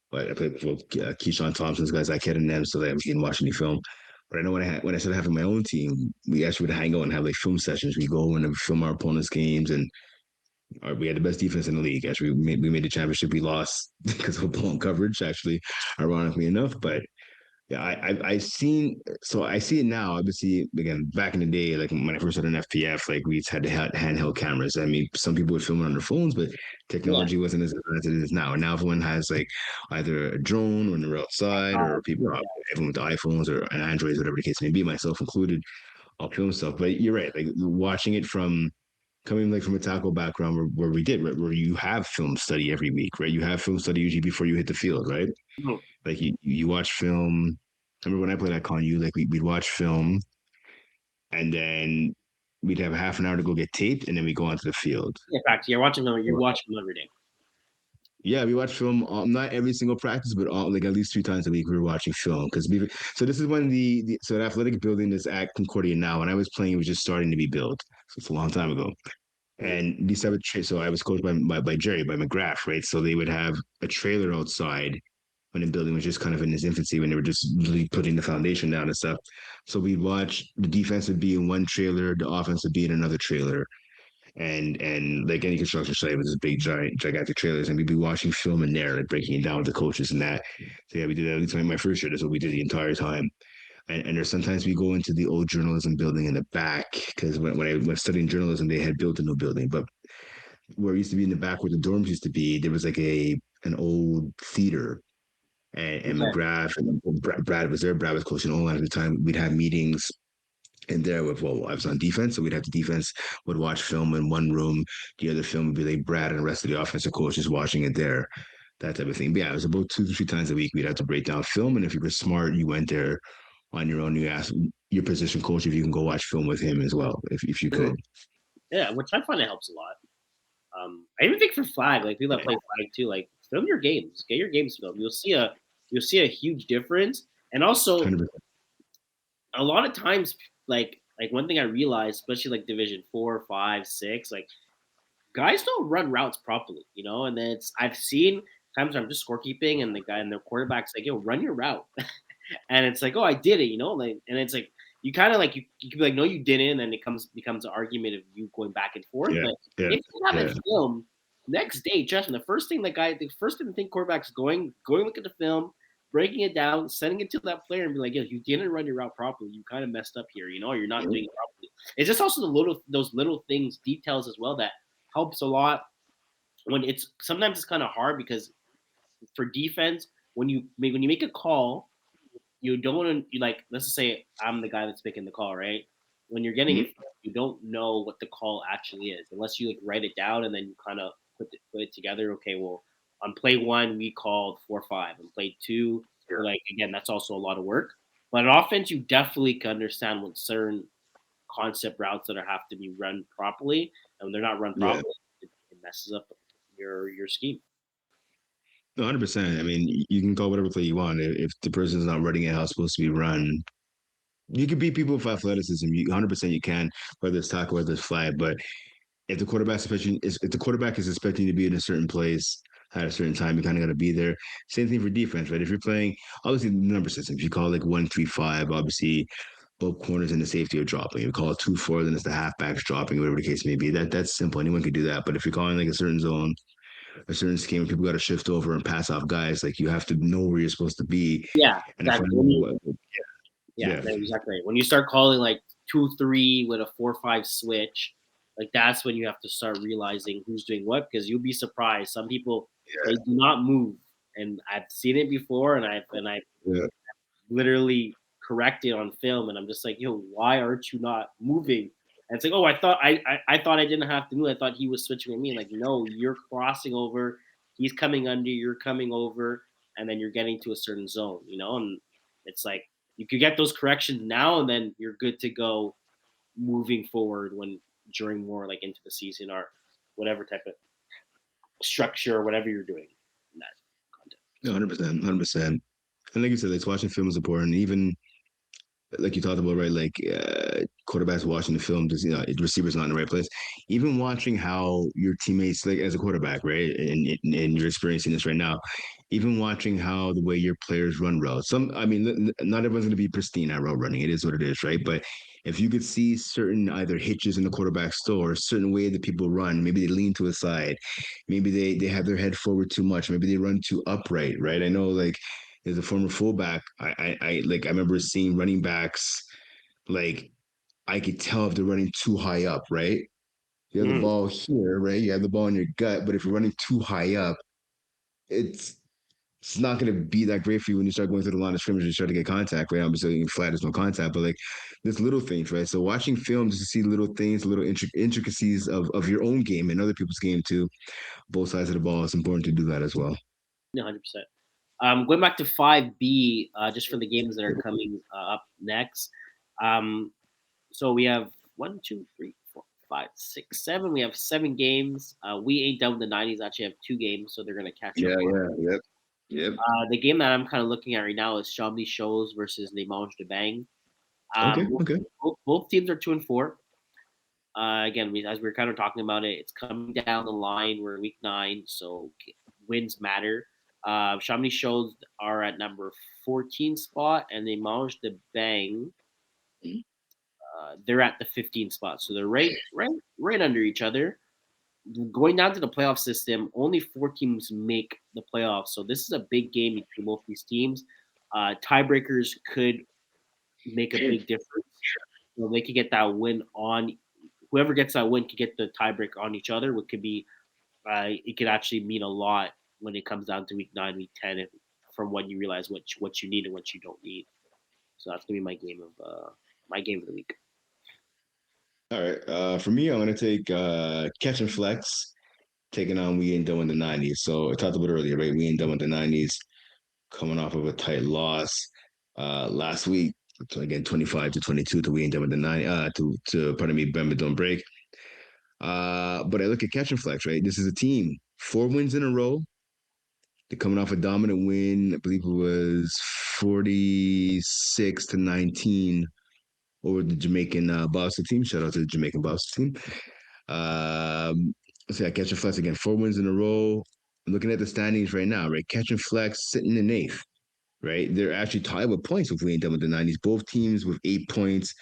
But I played with Keyshawn Thompson's guys, I Kid and them, so that we didn't watch any film. But I know when I started having my own team, we actually would hang out and have like film sessions. We go and film our opponents' games, and we had the best defense in the league. Actually, we made the championship. We lost because of blown coverage, actually, ironically enough. But yeah, I seen so I see it now. Obviously, again, back in the day, like when I first started in FPF, like we had to have handheld cameras. I mean, some people would film it on their phones, but yeah, technology wasn't as advanced as it is now. And now everyone has like either a drone when they're outside, or people yeah, everyone with iPhones or Androids, whatever the case may be, myself included. I'll film stuff. But you're right, like watching it from coming like from a tackle background where we did, right, where you have film study every week, right? You have film study usually before you hit the field, right? Mhm. Like you watch film. I remember when I played at ConU, like we'd watch film and then we'd have half an hour to go get taped and then we go onto the field. In fact, you're watching them. You're watching them every day. Yeah, we watch film. Not every single practice, but like at least 3 times a week we were watching film. So this is when the athletic building is at Concordia now. When I was playing, it was just starting to be built. So it's a long time ago. Mhm. And these type of so I was coached by Jerry, by McGrath, right? So they would have a trailer outside when the building was just kind of in its infancy, when they were just really putting the foundation down and stuff. So we'd watch the defense would be in one trailer, the offense would be in another trailer. And like any construction site with this big gigantic trailers, and we'd be watching film in there, like breaking it down with the coaches and that. So yeah, we did that at least my first year. That's what we did the entire time. And there's sometimes we go into the old journalism building in the back because when I was studying journalism, they had built a new building, but where it used to be in the back where the dorms used to be, there was like an old theater. And Okay. McGrath and Brad was there. Brad was coaching O-line at the time. We'd have meetings in there with, well, I was on defense, so we'd have the defense would watch film in one room. The other film would be like Brad and the rest of the offensive coaches watching it there, that type of thing. But yeah, it was about 2 to 3 times a week. We'd have to break down film, and if you were smart, you went there on your own. You asked your position coach if you can go watch film with him as well, if you Mhm. could. Yeah, which I find it helps a lot. I even think for flag, like people that play flag too, like film your games, get your games filmed. You'll see a huge difference, and also 100%. a lot of times, like like one thing I realized, especially like Division 4, 5, 6, like guys don't run routes properly, and then I've seen times where I'm just scorekeeping and the guy and the quarterback's like, yo, run your route. And it's like, oh, I did it, like, and it's like you kind of like you can be like, no, you didn't, and then it becomes an argument of you going back and forth. Yeah, But yeah, if you have yeah. it filmed, next day, trust me, the first thing the think quarterback's going look at the film, breaking it down, sending it to that player, and be like, yo, you didn't run your route properly. You kind of messed up here. You're not doing it properly. It's just also those little things, details as well that helps a lot when it's sometimes it's kind of hard because for defense when you make a call you don't want to you like let's just say I'm the guy that's making the call, right? When you're getting Mhm. it, you don't know what the call actually is unless you like write it down and then you kind of put it together. Okay, well, on play one we called 4-5, and play two, Sure. like again, that's also a lot of work. But in offense, you definitely can understand when certain concept routes that have to be run properly, and when they're not run Yeah. properly, it messes up your scheme. No, 100%. I mean, you can call whatever play you want. If the person's not running it how it's supposed to be run, you can beat people with athleticism. 100% you can, whether it's tackle, whether it's flag. But if the quarterback is expecting to be in a certain place at a certain time, you kind of got to be there. Same thing for defense, right? If you're playing, obviously the number system. If you call like 1-3-5, obviously both corners and the safety are dropping. If you call it 2-4, then it's the halfbacks dropping, whatever the case may be. That's simple. Anyone could do that. But if you're calling like a certain zone, a certain scheme, people got to shift over and pass off guys. Like you have to know where you're supposed to be Yeah, and if I exactly. know what, Yeah, yeah, no, exactly. When you start calling like 2-3 with a 4-5 switch, like that's when you have to start realizing who's doing what because you'll be surprised. Some people they do not move, and I've seen it before, and I yeah, literally corrected on film, and I'm just like, yo, why aren't you not moving? And it's like, oh, I thought I didn't have to move. I thought he was switching with me. Like, no, you're crossing over. He's coming under. You're coming over, and then you're getting to a certain zone, And it's like you could get those corrections now, and then you're good to go moving forward when during more like into the season or whatever type of structure or whatever you're doing in that content. no, 100%, 100%. And like you said, like watching film is important. Even like you talked about, right? Like quarterbacks watching the film, just receivers not in the right place. Even watching how your teammates, like as a quarterback, right, and you're experiencing this right now. Even watching how the way your players run routes. I mean, not everyone's going to be pristine at route running. It is what it is, right? But if you could see certain either hitches in the quarterback store, a certain way that people run, maybe they lean to a side, maybe they have their head forward too much, maybe they run too upright, right? I know, like as a former fullback, I remember seeing running backs like I could tell if they're running too high up, right? You have the Mm. ball here, right? You have the ball in your gut, but if you're running too high up, it's it's not going to be that great for you when you start going through the line of scrimmage and you start to get contact, right? Obviously, flat is no contact, but like there's little things, right? So watching film just to see little things, little intricacies of your own game and other people's game too, both sides of the ball, it's important to do that as well. 100%. Going back to 5B, just for the games that are coming up next. Um, so we have 1, 2, 3, 4, 5, 6, 7. We have 7 games. We ain't done with the 90s. Actually, have 2 games, so they're gonna catch up. Yeah, yeah, yep, yep. The game that I'm kind of looking at right now is Chambly Shows versus Les Mange de Bang. Okay, Both, okay. both teams are 2-4. Again, as we were kind of talking about it, it's coming down the line. We're in week 9, so wins matter. Chamonix shows are at number 14 spot, and they managed to bang. They're at the 15 spot, so they're right under each other. Going down to the playoff system, only 4 teams make the playoffs, so this is a big game between both these teams. Tiebreakers could make a big difference. So they could get that win on whoever gets that win could get the tiebreak on each other, which could be it could actually mean a lot when it comes down to week 9, week 10, from when you realize what you need and what you don't need. So that's gonna be my game of the week. All right. For me, I'm gonna take catch and flex, taking on we ain't done with the '90s. So I talked about it earlier, right? We ain't done with the '90s, coming off of a tight loss last week. So again, 25-22 to we ain't done with the nine to pardon me, Bama don't break. But I look at catch and flex, right? This is a team, 4 wins in a row. They're coming off a dominant win. I believe it was 46-19 over the Jamaican Boston team. Shout out to the Jamaican Boston team. Let's see, I catch and flex again, 4 wins in a row. I'm looking at the standings right now, right? Catch and flex sitting in eighth, right? They're actually tied with points if we ain't done with the 90s. Both teams with 8 points.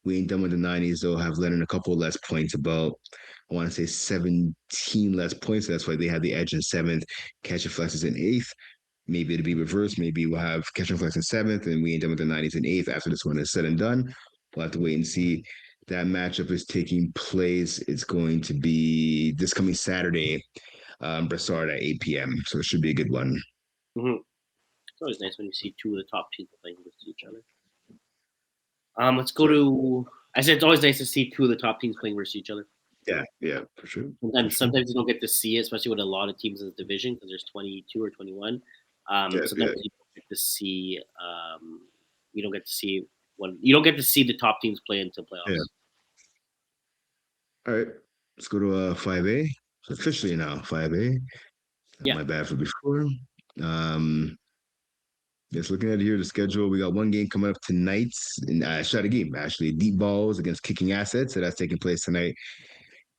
We ain't done with the 90s, though, have let in a couple less points, about, I want to say 17 less points. So that's why they have the edge in seventh. Catch and flex is in eighth. Maybe it'll be reversed. Maybe we'll have catch and flex in seventh, and we ain't done with the 90s in eighth after this one is said and done. We'll have to wait and see. That matchup is taking place. It's going to be this coming Saturday, Bressard at 8 p.m. So it should be a good one. Mm-hmm. It's always nice when you see two of the top teams playing against each other. Let's go to. I said it's always nice to see two of the top teams playing versus each other. Yeah, for sure. Sometimes you don't get to see it, especially with a lot of teams in the division because there's 22 or 21. Sometimes you don't get to see. You don't get to see you don't get to see the top teams play into playoffs. Yeah. All right, let's go to 5A. It's officially now 5A. Yeah. My bad for before. Just looking at it here, the schedule, we got one game coming up tonight. And shot a game, actually. Deep balls against kicking assets. So that's taking place tonight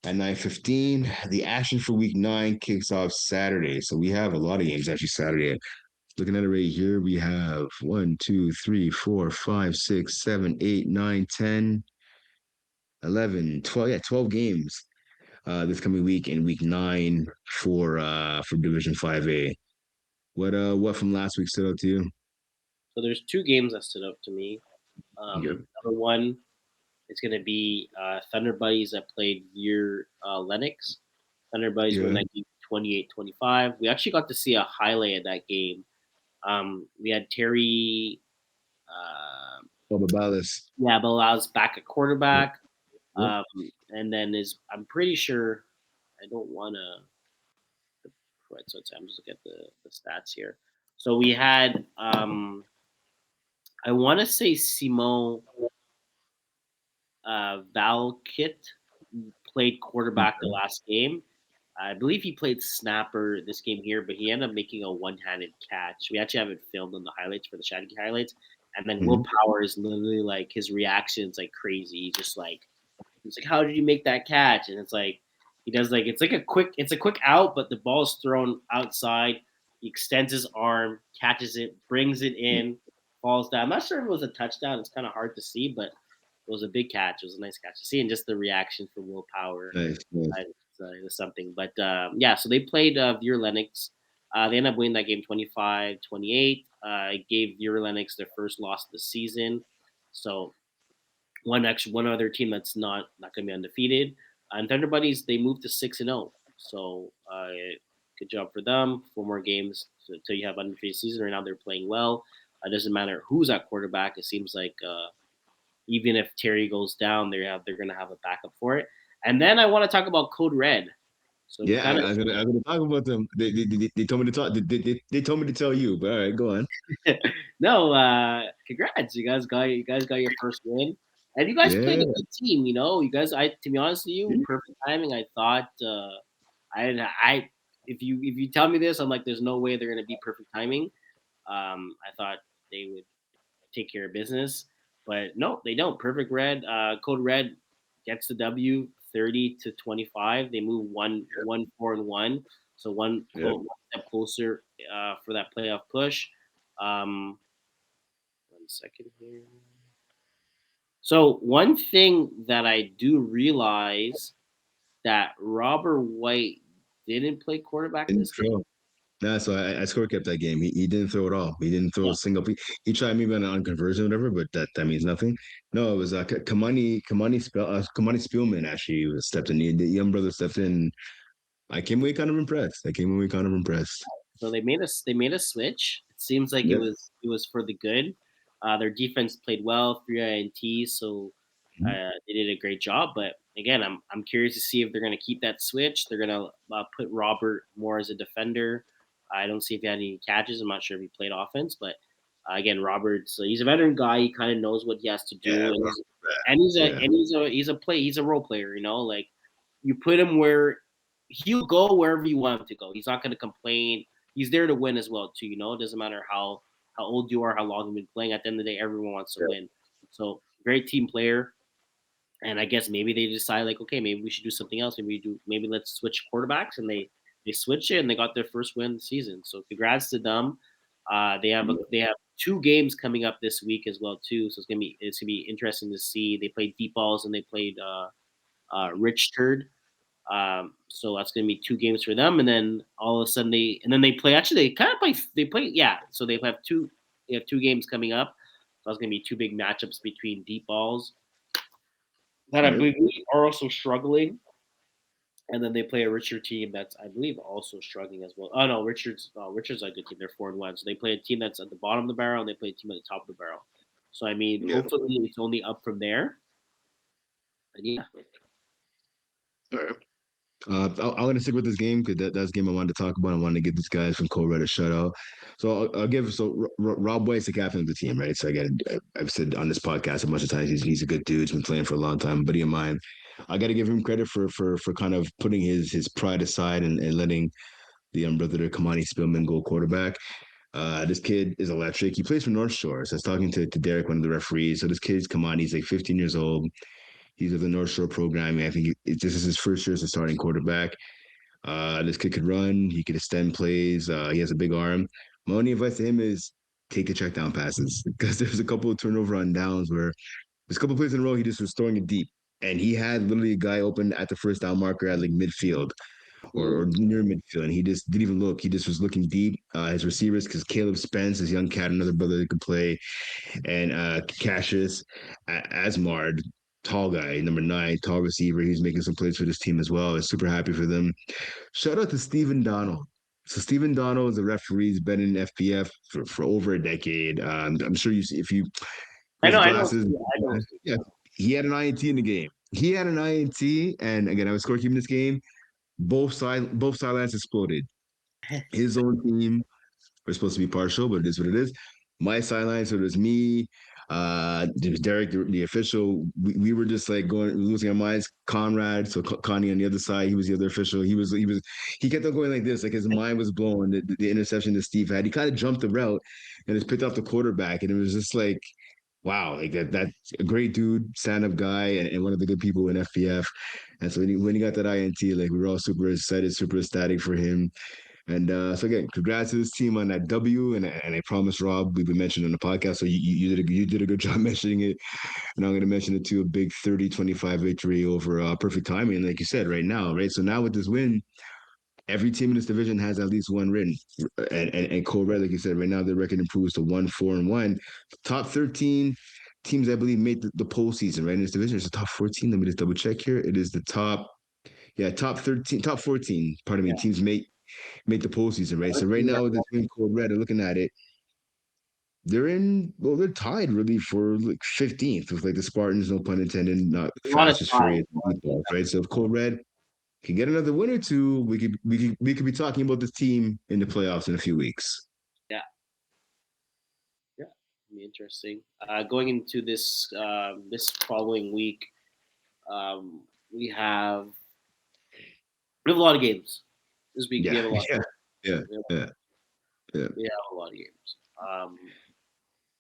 at 9:15. The action for week 9 kicks off Saturday. So we have a lot of games actually Saturday. Looking at it right here, we have 1, 2, 3, 4, 5, 6, 7, 8, 9, 10, 11, 12. Yeah, 12 games this coming week in week 9 for Division 5A. What from last week stood out to you? So there's two games that stood out to me. Yep. Number one is going to be Thunder Buddies that played Veer Lennox. Thunder Buddies were 28-25. We actually got to see a highlight of that game. We had Terry. Babalis. Yeah, Balal's back at quarterback. Yep. And then I'm pretty sure, I don't want to, right, so I'm just looking at the stats here. So we had, I want to say Simon Valkit played quarterback the last game. I believe he played snapper this game here, but he ended up making a one-handed catch. We actually have it filmed on the highlights for the Shaggy highlights. And then Will Power is literally like his reaction's like crazy. He's like, how did you make that catch? And it's like he does like it's a quick out, but the ball's thrown outside. He extends his arm, catches it, brings it in, falls down. I'm not sure if it was a touchdown. It's kind of hard to see, but it was a big catch. It was a nice catch to see, and just the reaction from Will Power. Nice. It was something. But yeah, so they played Veer Lennox. They ended up winning that game 25-28. It gave Veer Lennox their first loss of the season. So one other team that's not going to be undefeated. And Thunder Buddies, they moved to 6-0. So good job for them. 4 more games until you have undefeated season. Right now they're playing well. It doesn't matter who's at quarterback. It seems like even if Terry goes down, they're going to have a backup for it. And then I want to talk about Code Red. So yeah, I was gonna talk about them. They told me to talk. They told me to tell you. But all right, go on. No, congrats! You guys got your first win, and you guys played a good team. You guys. To be honest with you, perfect timing. I thought if you tell me this, I'm like, there's no way they're gonna be perfect timing. I thought they would take care of business, but no, they don't. Perfect Red, Code Red gets the W, 30-25. They move 4-1, so one step closer for that playoff push. 1 second here. So one thing that I do realize that Robert White didn't play quarterback this game. Nah, so I score kept that game. He didn't throw it all. He didn't throw a single. He tried maybe on conversion or whatever, but that means nothing. No, it was Kamani Spielman actually stepped in. The young brother stepped in. I came away kind of impressed. So they made a switch. It seems like it was for the good. Their defense played well, 3 INTs, so they did a great job. But again, I'm curious to see if they're going to keep that switch. They're going to put Robert more as a defender. I don't see if he had any catches. I'm not sure if he played offense, but again, Robert's he's a veteran guy. He kind of knows what he has to do, he's a role player. Like you put him where he'll go wherever you want him to go. He's not going to complain. He's there to win as well too. It doesn't matter how old you are, how long you've been playing. At the end of the day, everyone wants to win. So great team player. And I guess maybe they decide like, okay, maybe we should do something else. Maybe let's switch quarterbacks, and they switched it and they got their first win of the season. So congrats to them. They have 2 games coming up this week as well too. So it's gonna be interesting to see. They played Deep Balls and they played Rich Turd. So that's gonna be 2 games for them, and then all of a sudden they play. Actually, they play. Yeah, so they have 2 games coming up. So that's gonna be 2 big matchups between Deep Balls that I Yep. believe are also struggling, and then they play a richer team that's I believe also struggling as well. Oh no, Richards a good team. They're 4-1. So they play a team that's at the bottom of the barrel, and they play a team at the top of the barrel. So I mean, Yeah. hopefully it's only up from there. And yeah, All right. I'm going to stick with this game because that's the game I wanted to talk about. I wanted to give these guys from Code Red a shutout. So I'll give Rob White's the captain of the team, right? So I've said on this podcast a bunch of times he's a good dude. He's been playing for a long time, buddy of mine. I got to give him credit for kind of putting his pride aside and letting the brother Kamani Spillman go quarterback. This kid is electric. He plays for North Shore. So I was talking to Derek, one of the referees. So this kid's Kamani. He's like 15 years old. He's with the North Shore program. I think this is his first year as a starting quarterback. This kid could run. He could extend plays. He has a big arm. My only advice to him is take the check down passes because there's a couple of turnover on downs where there's a couple of plays in a row he just was throwing it deep. And he had literally a guy open at the first down marker at like midfield or near midfield, and he just didn't even look. He just was looking deep. His receivers, because Caleb Spence, his young cat, another brother that could play, and Cassius Asmard, tall guy, number 9, tall receiver. He's making some plays for this team as well. I'm super happy for them. Shout out to Stephen Donald. So Stephen Donald is a referee. He's been in FPF for over a decade. I'm sure you see if you I with know, his I know, glasses. I know. Yeah, he had an INT in the game. He had an INT, and again, I was scorekeeping this game. Both sidelines exploded. His own team we're supposed to be partial, but it is what it is. My sideline, so there's me, there's Derek, the official. We were just like losing our minds. Conrad, so Connie on the other side, he was the other official. He kept on going like this, like his mind was blown. The interception that Steve had, he kind of jumped the route and just picked off the quarterback, and it was just like, wow, like that's a great dude, stand up guy, and one of the good people in FPF. And so when he got that INT, like we were all super excited, super ecstatic for him. And so again, congrats to this team on that W. And I promise, Rob, we've been mentioned on the podcast, so you did a good job mentioning it. And I'm going to mention it too, a big 30-25 victory over perfect timing, like you said, right now, right? So now with this win, every team in this division has at least one win. And Code Red, like you said, right now their record improves to 1-4-1. Top 13 teams, I believe, made the postseason, right? In this division, it's the top 14. Let me just double check here. It is the top 13, top 14, pardon me, Yeah, teams make the postseason, right? So right now with this win Code Red, looking at it, they're tied really for like 15th with like the Spartans, no pun intended, not a lot of fast as time. furious meatballs, right? So if Code Red can get another win or two, we could be talking about this team in the playoffs in a few weeks. Yeah, yeah, be interesting. Going into this following week, um, we have we have a lot of games this week. We Yeah, have a lot. yeah, yeah, We have, yeah, yeah. we have a lot of games.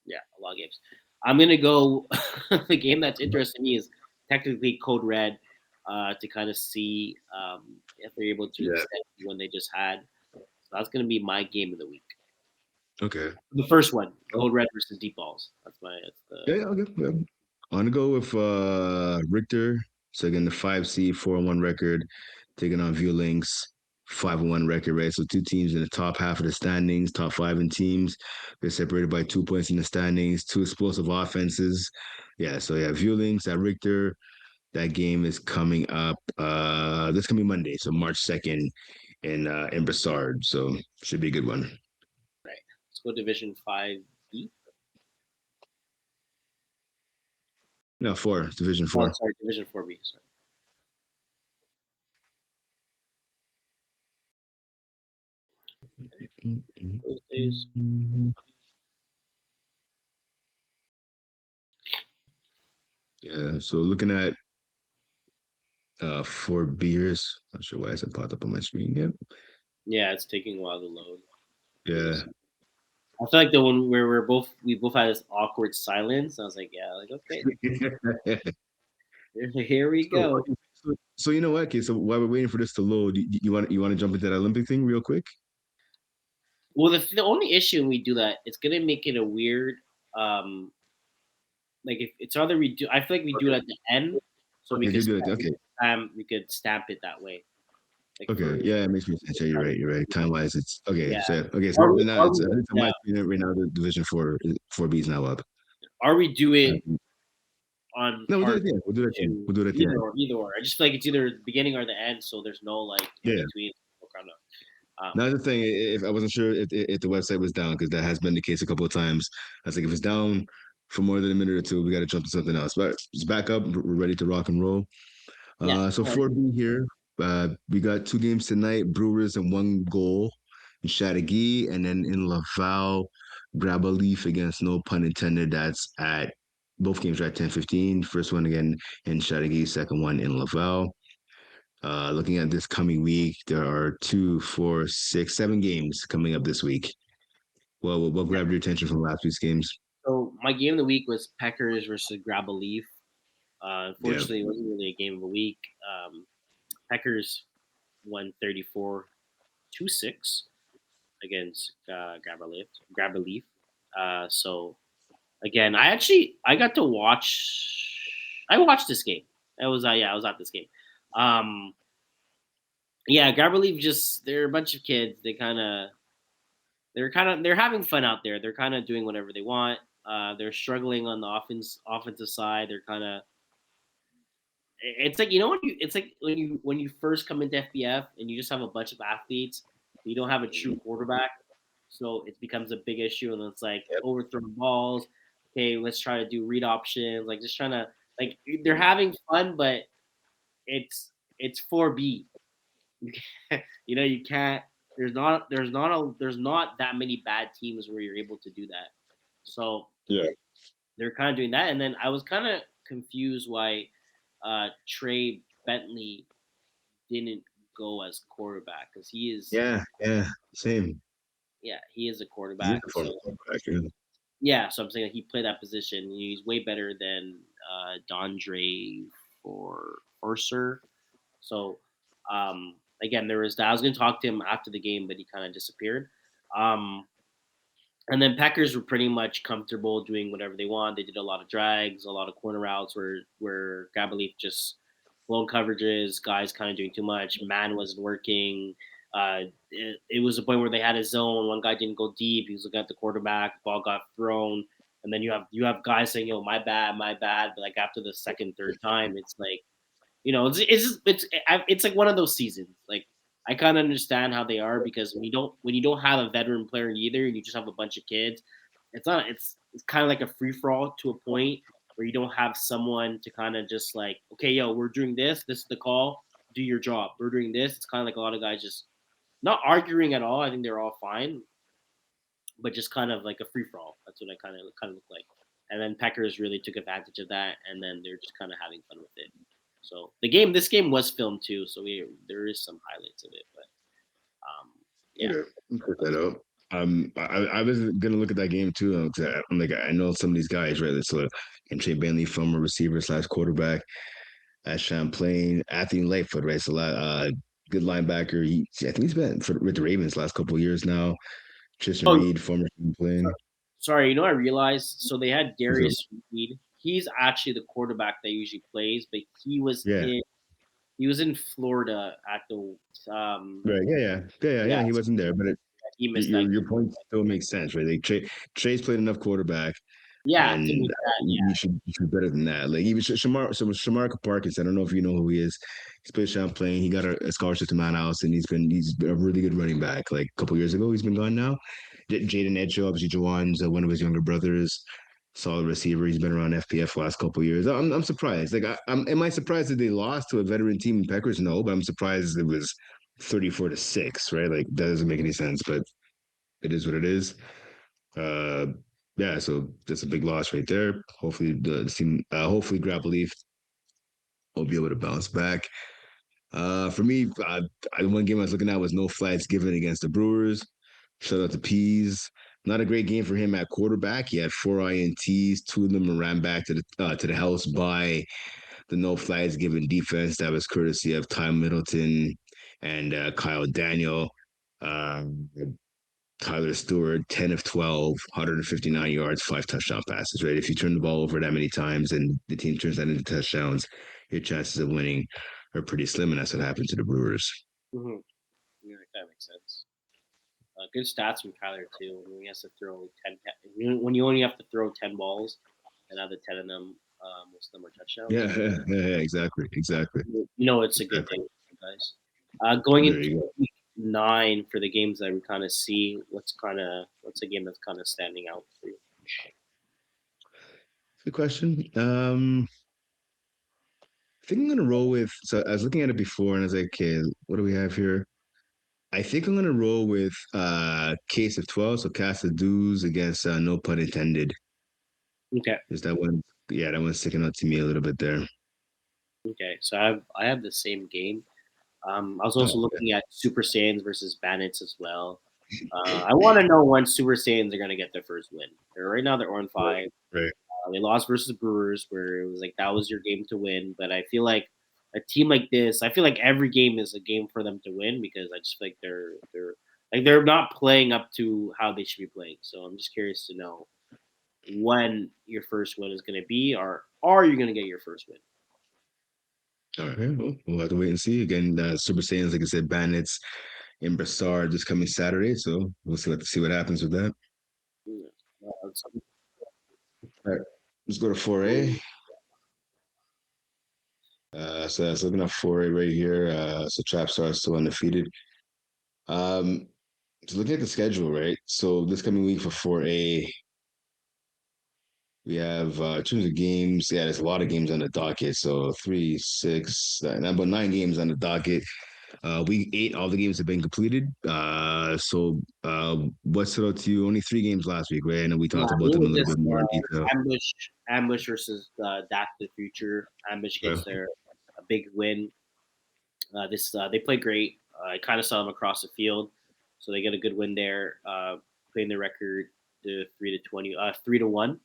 Yeah, a lot of games. I'm gonna go. The game that's interesting to me is technically Code Red, to kind of see if they're able to Yeah. extend when they just had. So that's gonna be my game of the week. Okay. The first one, Oh, Code Red versus Deep Balls. That's yeah, the yeah, okay. Yeah. I'm gonna go with Richter. So again, the 5C 4-1 record, taking on View Links 5-1 record, right? So two teams in the top half of the standings, top 5 in teams. They're separated by 2 points in the standings, two explosive offenses. Yeah, so yeah, View Links at Richter. That game is coming up this coming Monday, so March 2nd in Brassard. So should be a good one. right. Let's go Division 5B. No, 4, Division Oh, 4. sorry, Division 4B. Sorry. Those days. Yeah, so looking at 4 beers. Not sure why it popped up on my screen. Yep. Yeah, it's taking a while to load. Let me Yeah. see. I feel like the one where we both had this awkward silence. I was like, yeah, like okay, here we So, go. so you know what? Okay, so while we're waiting for this to load, you want to jump into that Olympic thing real quick? Well, the only issue when we do that, it's gonna make it a weird. Um, like if it's either we do, I feel like we do it Okay. at the end, so Okay, do it. Okay. we could stamp it that way, like Okay. for Yeah, it makes me sense. Yeah, you're right. You're right. Time wise, it's okay. yeah. So okay, so Or right now it's at least on yeah, my screen right now the Division 4 B is now up. or we do it Um, on no, we'll do it part at the end. We'll do it at the end. two. We'll do it at the end. Either or. I just feel like it's either the beginning or the end, so there's no like in Yeah. between. Kind of. Now the thing, if I wasn't sure if the website was down, because that has been the case a couple of times. I was like, if it's down for more than a minute or two, we got to jump to something else. But it's back up. We're ready to rock and roll. Yeah. So All right. 4B here, we got two games tonight, Brewers and one goal in Chateauguay, and then in Laval, grab a leaf against no pun intended. That's at both games are at 10:15. First one again in Chateauguay, second one in Laval. Looking at this coming week, there are 2, 4, 6, 7 games coming up this week. Well, what grabbed your attention from last week's games? So my game of the week was Packers versus Grab a Leaf. Yeah, Unfortunately, it wasn't really a game of the week. Packers won 34-6 against Grab a Leaf. So again, I got to watch. I watched this game. I was at this game. Um, yeah, Grab a Leaf just they're a bunch of kids. They're having fun out there. They're kind of doing whatever they want. They're struggling on the offensive side. They're kind of it's like it's like when you first come into FPF and you just have a bunch of athletes, you don't have a true quarterback, so it becomes a big issue, and it's like yep, overthrown balls. Okay, let's try to do read options, like just trying to like they're having fun, but it's 4B. You can't. There's not that many bad teams where you're able to do that. So yeah, they're kind of doing that, and then I was kind of confused why Trey Bentley didn't go as quarterback because yeah. Same. he is a He is quarterback. a former So quarterback. Yeah. yeah, so I'm saying he played that position. He's way better than Dondre for Forcer. So again, there was that. I was going to talk to him after the game, but he kind of disappeared. Um, And then Packers were pretty much comfortable doing whatever they want. They did a lot of drags, a lot of corner routes where Gabaleaf just blown coverages, guys kind of doing too much. Man wasn't working. It was a point where they had a zone. One guy didn't go deep. He was looking at the quarterback. Ball got thrown, and then you have guys saying, "Yo, my bad, my bad." But like after the second, third time, it's like it's like one of those seasons. Like I kind of understand how they are because when you don't have a veteran player either, and you just have a bunch of kids, it's kind of like a free for all to a point where you don't have someone to kind of just like, okay, yo, we're doing this. This is the call. Do your job. We're doing this. It's kind of like a lot of guys just not arguing at all. I think they're all fine, but just kind of like a free for all. That's what I kind of look like. And then Packers really took advantage of that, and then they're just kind of having fun with it. So this game was filmed too, so there is some highlights of it, but yeah, Okay, put that out. I was gonna look at that game too. 'Cause I'm like, I know some of these guys, right? So, and Trey Bentley, former receiver slash quarterback at Champlain, Anthony Lightfoot, right? So, good linebacker. I think he's been with the Ravens last couple of years now. Tristan Oh, Reed, former so- Champlain. sorry. I realized. So they had So, Darius Reed. He's actually the quarterback that usually plays, but yeah, he was in Florida at the right, yeah, He so wasn't there, but he missed that your game. point still makes sense, right? Like Trey's played enough quarterback. Yeah, to And make that. you should be better than that. Like even Shamar Parkins, I don't know if you know who he is. He's played Champlain. He got a scholarship to Mount House, and he's been a really good running back. Like a couple years ago, he's been gone now. Jaden Edgehill, obviously Jawan's one of his younger brothers, solid receiver. He's been around FPF last couple years. I'm surprised. Like am I surprised that they lost to a veteran team in Packers? No, but I'm surprised it was 34-6, right? Like that doesn't make any sense, but it is what it is. Uh, yeah, so that's a big loss right there. Hopefully, the team, hopefully, Grab Leaf will be able to bounce back. For me, one game I was looking at was no flags given against the Brewers. Shout out to Peas. Not a great game for him at quarterback. He had four INTs, two of them ran back to the house by the no flags given defense. That was courtesy of Ty Middleton and Kyle Daniel. Um, Tyler Stewart, 10 of 12, 159 yards, five touchdown passes, right? If you turn the ball over that many times and the team turns that into touchdowns, your chances of winning are pretty slim. And that's what happened to the Brewers. Mm-hmm. Yeah, that makes sense. Good stats from Kyler too. When he has to throw when you only have to throw 10 balls, and out of the 10 of them, most of them are touchdowns. Yeah, exactly. Exactly. It's a good Exactly. day, guys. Going There into you go. week 9 for the games that we kind of see, what's a game that's kind of standing out for you? Good question. I think I'm gonna roll with. So I was looking at it before, and I was like, okay, what do we have here? I think I'm gonna roll with Case of 12, so Cast of Dues against no pun intended. Okay, Is that one? Yeah, that one's sticking out to me a little bit there. okay. So I have the same game. I was also Oh, looking at Super Saiyans versus Bandits as well. I want to know when Super Saiyans are gonna get their first win. Right now they're on right, 5. right. They lost versus Brewers, where it was like that was your game to win. But I feel like a team like this, I feel like every game is a game for them to win because I just feel like they're not playing up to how they should be playing. So I'm just curious to know when your first win is going to be, or are you going to get your first win? All right, well, we'll have to wait and see. Again, Super Saiyans, like I said, Bandits in Brassard this coming Saturday, so we'll see what happens with that. Yeah. So- All right, let's go to 4A. So I was looking at 4A right here. So Trapstar is still undefeated. Um, so looking at the schedule, right? So this coming week for 4A, we have in terms of games, yeah, there's a lot of games on the docket. So three, six, about 9 games on the docket. Week 8, all the games have been completed. What stood out to you? Only 3 games last week, right? And we Yeah, talked I about think them a it little was bit just more in detail. ambush versus Dak to the Future. Ambush gets Okay. their a big win. They play great. I kind of saw them across the field, so they get a good win there. Playing the record to 3-20, 3-1,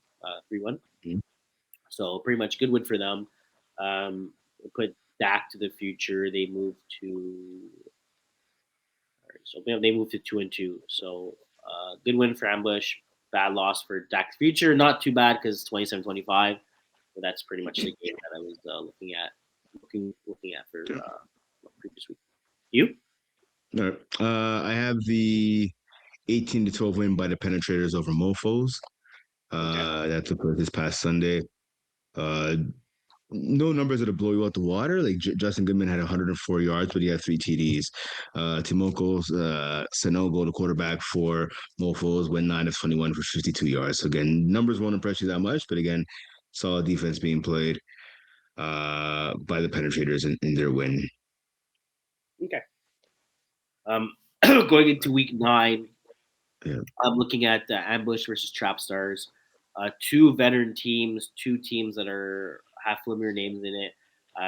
3-1. Mhm. So pretty much good win for them. They put Dak to the Future. They moved to they moved to 2-2. So good win for Ambush. Bad loss for Dak to the Future. Not too bad because 27-25. But that's pretty much the game that I was looking at for Yeah. previous week. You? All right. I have the 18-12 win by the Penetrators over Mofos. Okay. That took place this past Sunday. Uh, no numbers that'll blow you out the water. Like Justin Goodman had 104 yards, but he had 3 TDs. Timoko's Sanogo, the quarterback for Mofos, went 9 of 21 for 52 yards. So again, numbers won't impress you that much, but again, solid defense being played by the Penetrators in their win. Okay. Going into week 9, Yeah. I'm looking at Ambush versus Trap Stars. Two veteran teams, two teams that have familiar names in it.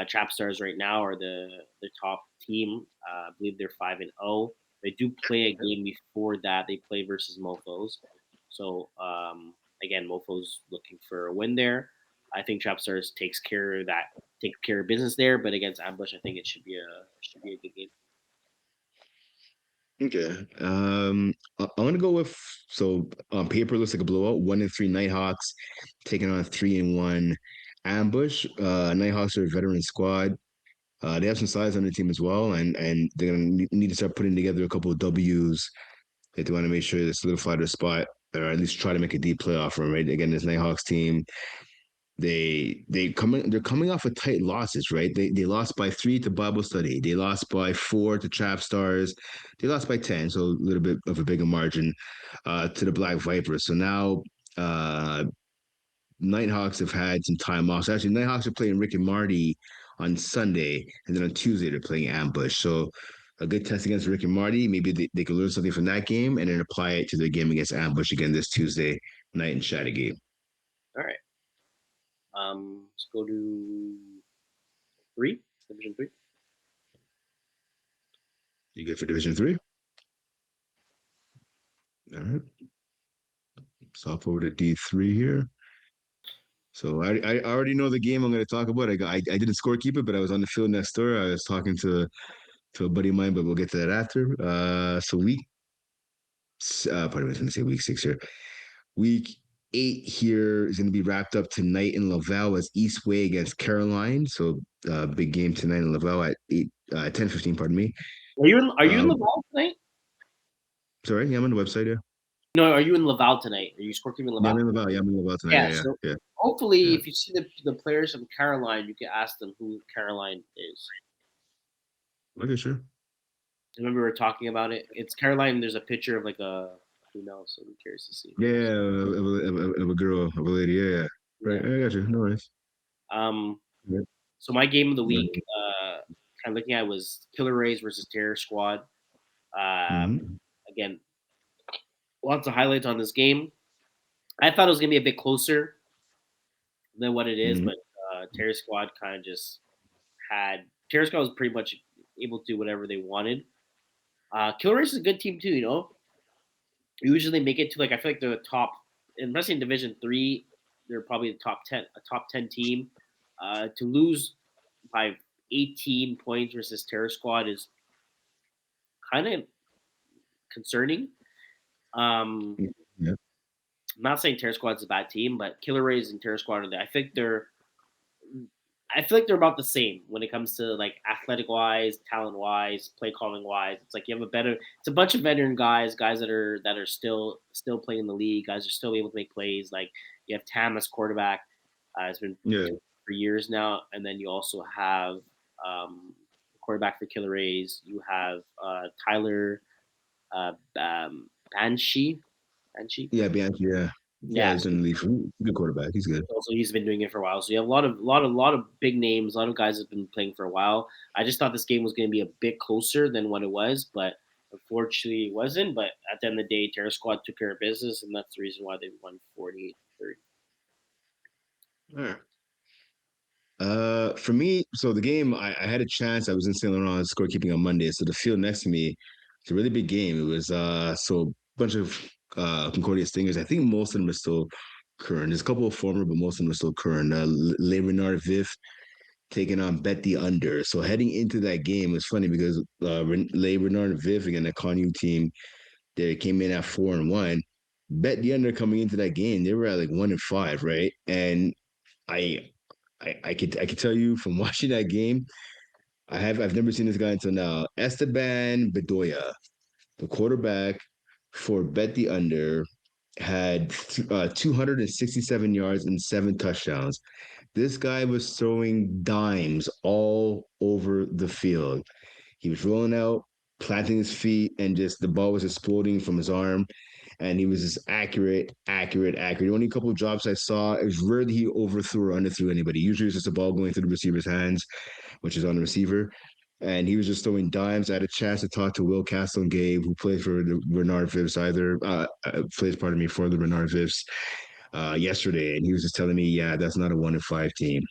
Trap Stars right now are the top team. I believe they're 5-0. They do play a game before that. They play versus Mofo's. So again, Mofo's looking for a win there. I think Trap Stars takes care of business there. But against Ambush, I think it should be a good game. Okay. I'm gonna go with so on paper it looks like a blowout. 1-3 Nighthawks taking on 3-1 Ambush. Nighthawks are a veteran squad. They have some size on the team as well, and they're gonna need to start putting together a couple of W's if they want to make sure they solidify their spot or at least try to make a deep playoff run. Right. Again, this Nighthawks team they're coming off of tight losses, right? They lost by 3 to Bible Study. They lost by 4 to Trap Stars. They lost by 10, so a little bit of a bigger margin to the Black Vipers. So now Nighthawks have had some time off. So actually, Nighthawks are playing Rick and Marty on Sunday, and then on Tuesday they're playing Ambush. So a good test against Rick and Marty. Maybe they can learn something from that game and then apply it to their game against Ambush again this Tuesday night in Chattagate. All right. Let's go to Division 3. You good for Division 3? All right. Stop over to D3 here. So I already know the game I'm going to talk about. I didn't scorekeep it, but I was on the field next door. I was talking to a buddy of mine, but we'll get to that after. So pardon me, I was going to say week 6 here. Week 8 here is going to be wrapped up tonight in Laval as Eastway against Caroline. So big game tonight in Laval at 10:15. Pardon me. Are you in Um, Laval tonight? sorry, yeah, I'm on the website. Yeah, No, are you in Laval tonight? Are you scorekeeping yeah, I'm Laval? in Laval. Yeah, I'm in Laval tonight. Yeah. Yeah, So yeah, hopefully, yeah, if you see the players from Caroline, you can ask them who Caroline is. yeah. Okay, sure. Remember we were talking about it. It's Caroline. There's a picture of like a female, so I'm curious to see. Yeah, of a girl, of a lady. Yeah, yeah. Right. Yeah. I got you. No worries. Um. Yeah. So my game of the week, Right. kind of looking at was Killer Rays versus Terror Squad. Mm-hmm. Again, lots of highlights on this game. I thought it was gonna be a bit closer than what it is, Mm-hmm. but Terror Squad kind of just had Terror Squad was pretty much able to do whatever they wanted. Killer Rays is a good team too. Usually make it to like I feel like they're the top, especially in Division 3. They're probably the top 10 team. To lose by 18 points versus Terror Squad is kind of concerning. Um, Yeah. I'm not saying Terror Squad's a bad team, but Killer Rays and Terror Squad are there. I feel like they're about the same when it comes to like athletic wise, talent wise, play calling wise. It's like you have it's a bunch of veteran guys that are still playing in the league, guys are still able to make plays. Like you have Tam as quarterback, has been Yeah. for years now, and then you also have quarterback for Killer Rays. You have Tyler Banshee, Banshee. Yeah, Bianchi. Yeah. Yeah, Yeah, he's in the league. Good quarterback. He's good. also he's been doing it for a while. So you have a lot of big names, a lot of guys that have been playing for a while. I just thought this game was going to be a bit closer than what it was, but unfortunately it wasn't. But at the end of the day, Terror Squad took care of business, and that's the reason why they won 48-30. All right. For me, so the game, I had a chance. I was in Saint Laurent scorekeeping on Monday. So the field next to me, it's a really big game. It was so a bunch of Concordia Stingers. I think most of them are still current. There's a couple of former, but most of them are still current. Le Renard Vif taking on Bet the Under. So heading into that game was funny because Le Renard Vif again, the Connu team, they came in at 4-1. Bet the Under coming into that game, they were at like 1-5, right? And I I could tell you from watching that game, I've never seen this guy until now. Esteban Bedoya, the quarterback for Bet the Under, had 267 yards and 7 touchdowns. This guy was throwing dimes all over the field. He was rolling out, planting his feet, and just the ball was exploding from his arm. And he was just accurate, accurate, accurate. The only couple of drops I saw, it was rare that he overthrew or underthrew anybody. Usually it's just a ball going through the receiver's hands, which is on the receiver. And he was just throwing dimes. I had a chance to talk to Will Gabe, who plays for the Renard Vifs, plays, pardon me, for the Renard Vifs yesterday, and he was just telling me, yeah, that's not a 1-5 team.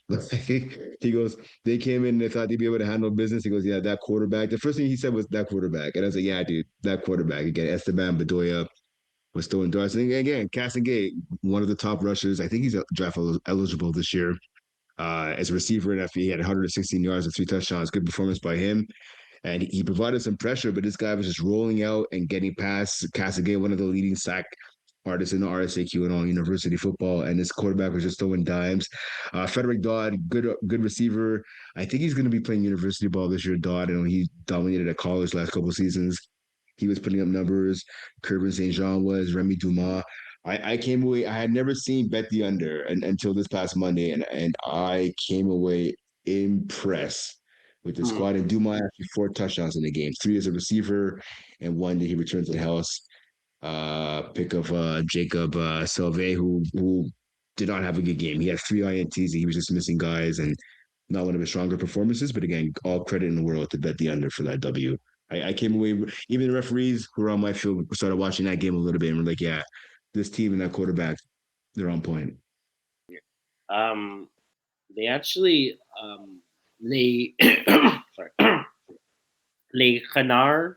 He goes, they came in and they thought they'd be able to handle business. He goes, yeah, that quarterback. The first thing he said was that quarterback, and I was like, yeah, dude, that quarterback again. Esteban Bedoya was still endorsed. And again, Gate, one of the top rushers. I think he's draft eligible this year. As a receiver in FE, he had 116 yards and 3 touchdowns. Good performance by him. And he provided some pressure, but this guy was just rolling out and getting past Cassagay, one of the leading sack artists in the RSAQ and all university football. And this quarterback was just throwing dimes. Frederick Dodd, good receiver. I think he's going to be playing university ball this year. Dodd, and he dominated at college last couple of seasons. He was putting up numbers. Kervin St. Jean was, Remy Dumas. I came away, I had never seen Bet the Under until this past Monday, and I came away impressed with the Hmm. squad. And Dumas actually 4 touchdowns in the game, 3 as a receiver, and 1 that he returned to the house. Pick of Jacob Salve, who did not have a good game. He had 3 INTs, and he was just missing guys, and not one of his stronger performances. But again, all credit in the world to Bet the Under for that W. I came away, even the referees who were on my field started watching that game a little bit and were like, yeah, this team and that quarterback, they're on point. Um, they actually they sorry Les Canards,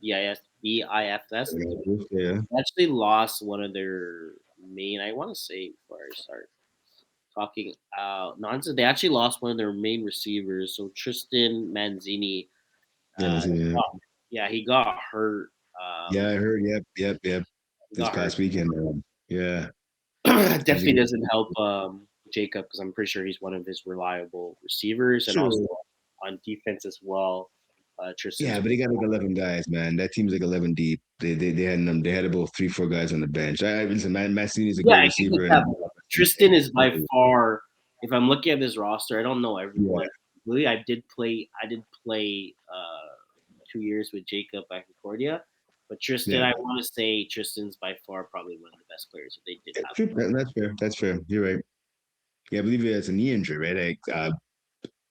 VIS, VIFS Yeah. actually lost one of their main. I want to say before I start talking nonsense, they actually lost one of their main receivers. So Tristan Manzini, Yeah, man, yeah. got- yeah, he got hurt. Yeah, I heard. Yep. He This got hurt. past weekend. Yeah, seems Definitely like doesn't help Jacob because I'm pretty sure he's one of his reliable receivers, and also true. on defense as well. Yeah, Tristan's but they got like 11 guys, man. That team's like 11 deep. They had about 3 4 guys on the bench. Listen, man, Massini's a yeah, great I can get receiver, that. and Tristan is by far. If I'm looking at this roster, I don't know yeah, everyone. Really, I did play. I did play 2 years with Jacob at Concordia, but Tristan, yeah. I want to say Tristan's by far probably one of the best players that they did Yeah, have. true. That's fair. That's fair. You're right. Yeah, I believe he has a knee injury, right?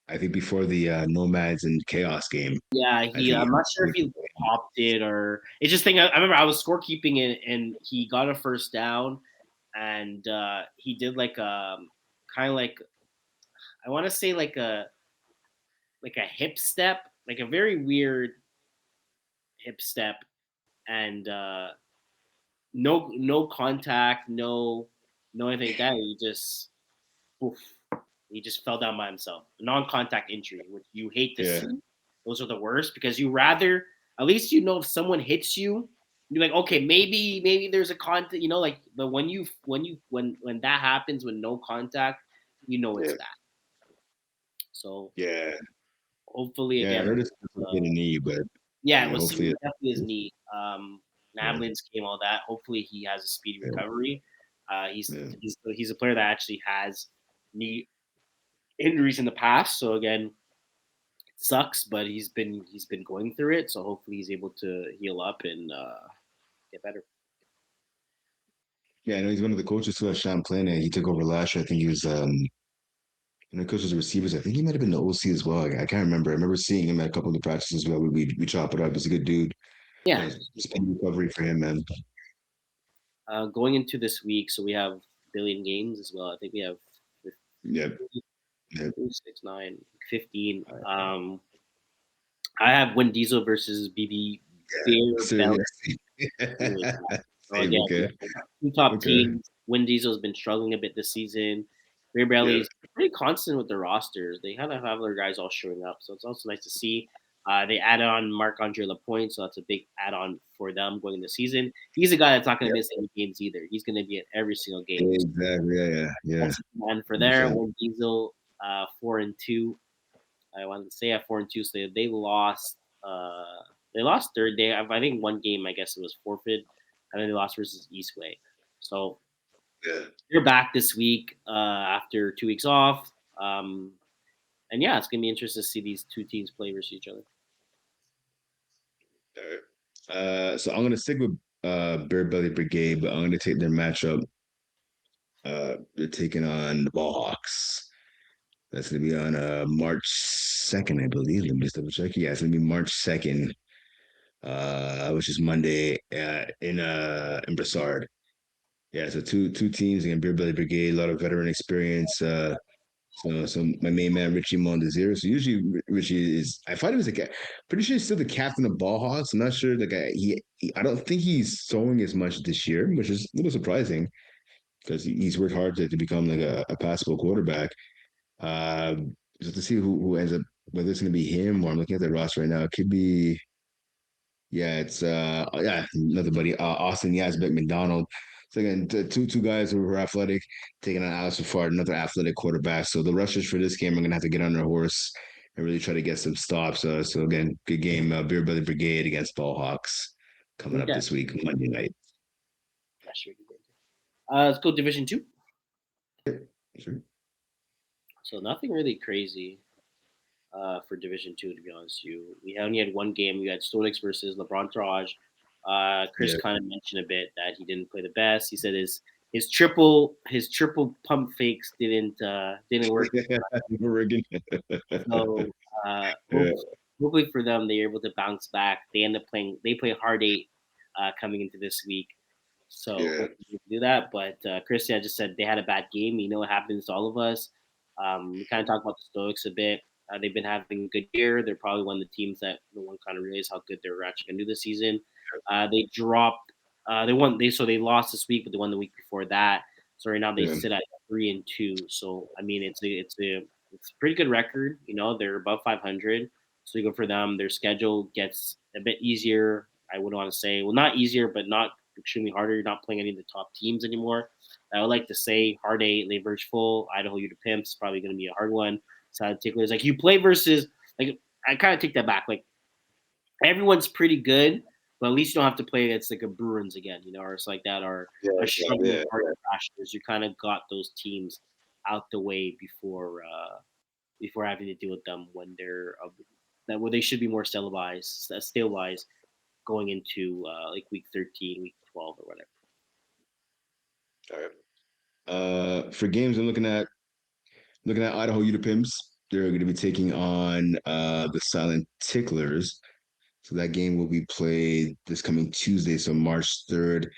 I think before the Nomads and Chaos game, Yeah, I he. think I'm not sure if he. he popped it or it's just thing. I remember I was scorekeeping it, and he got a first down, and he did like kind of like I want to say like a hip step, like a very weird hip step, and no contact, no anything like that. Oof, he just fell down by himself. Non-contact injury, which you hate to Yeah, see. Those are the worst because you rather at least you know if someone hits you, you're like, okay, maybe there's a contact, like. But when that happens with no contact, you know it's yeah, bad. So yeah, hopefully yeah. I again, heard it's in a knee, but I yeah, it mean, was hopefully, definitely his knee. yeah, Ambulance came, all that. Hopefully he has a speedy yeah, recovery. He's yeah. he's a player that actually has knee injuries in the past. So again, sucks, but he's been going through it. So hopefully he's able to heal up and get better. Yeah, I know he's one of the coaches too at Champlain, and he took over last year. I think he was, coaches the receivers. I think he might have been the OC as well. I can't remember. I remember seeing him at a couple of the practices as well. We chop it up. He's a good dude. Yeah. Yeah, speedy recovery for him, man. Going into this week, so we have billion games as well. I think we have Yeah, yeah. 6, 9, 15. I have Win Diesel versus BB Beer Bell. Serious. So Same, again, okay. two top Okay. teams. Win Diesel's been struggling a bit this season. Beer Yeah. Belly's pretty constant with their rosters. They kind of have their guys all showing up, so it's also nice to see. They added on Marc Andre Lapointe, so that's a big add-on for them going into the season. He's a guy that's not going to Yeah. miss any games either. He's going to be at every single game. So Exactly. Yeah. that's a plan for there. 100%. Win Diesel, 4-2. I wanted to say at 4-2, so they lost. They lost third day. I think one game, I guess it was forfeit, and then they lost versus Eastway. So Yeah. they're back this week after 2 weeks off. Um, and yeah, it's gonna be interesting to see these two teams play versus each other. All right. So I'm gonna stick with Bear Belly Brigade, but I'm gonna take their matchup. They're taking on the Ball Hawks. That's gonna be on March 2nd, I believe. Let me just double check. Yeah, it's gonna be March 2nd, which is Monday in Brassard. Yeah, so two teams again, Beer Belly Brigade, a lot of veteran experience. So my main man Richie Mondesir. So usually Richie is. I thought he was pretty sure he's still the captain of Ball Hawks. I'm not sure the guy. I don't think he's sewing as much this year, which is a little surprising because he's worked hard to become like a passable quarterback. Uh, so to see who ends up, whether it's going to be him or I'm looking at the roster right now, it could be. Yeah, it's nothing but Austin Yazbek McDonald. So again, two guys who are athletic, taking on Alex Fard, another athletic quarterback. So the rushers for this game are gonna have to get on their horse and really try to get some stops. So again, good game. Beer Belly Brigade against Ball Hawks coming up Okay, this week, Monday night. that should be good. Let's go Division Two. Sure. So nothing really crazy for Division Two, to be honest with you. We only had one game. We had Stolix versus LeBron Taraj. Chris Yeah. kind of mentioned a bit that he didn't play the best. He said his triple pump fakes didn't work. Oregon. So Yeah. hopefully for them they're able to bounce back. They play hard eight coming into this week. So Yeah. hopefully they can do that. But Christian just said they had a bad game. You know what happens to all of us. We kind of talked about the Stoics a bit. They've been having a good year. They're probably one of the teams that no one kind of realized how good they're actually going to do this season. They dropped They lost this week, but they won the week before that. So right now they Yeah. sit at 3-2. So I mean, it's a pretty good record. They're above 500, so good for them. Their schedule gets a bit easier. I would want to say, well, not easier, but not extremely harder. You're not playing any of the top teams anymore. I would like to say Hard Eight, Labors Full, Idaho U to Pimps probably going to be a hard one. Silent Ticklers, like you play versus like I kind of take that back. Like everyone's pretty good, but at least you don't have to play against like a Bruins again, or it's like that, or Yeah, a yeah, struggling yeah. Party Crashers. You kind of got those teams out the way before having to deal with them when they're that where they should be more stabilized going into like week 13, week 12, or whatever. All right. For games, I'm looking at Idaho U to Pimps. They're going to be taking on the Silent Ticklers. So that game will be played this coming Tuesday, so March 3rd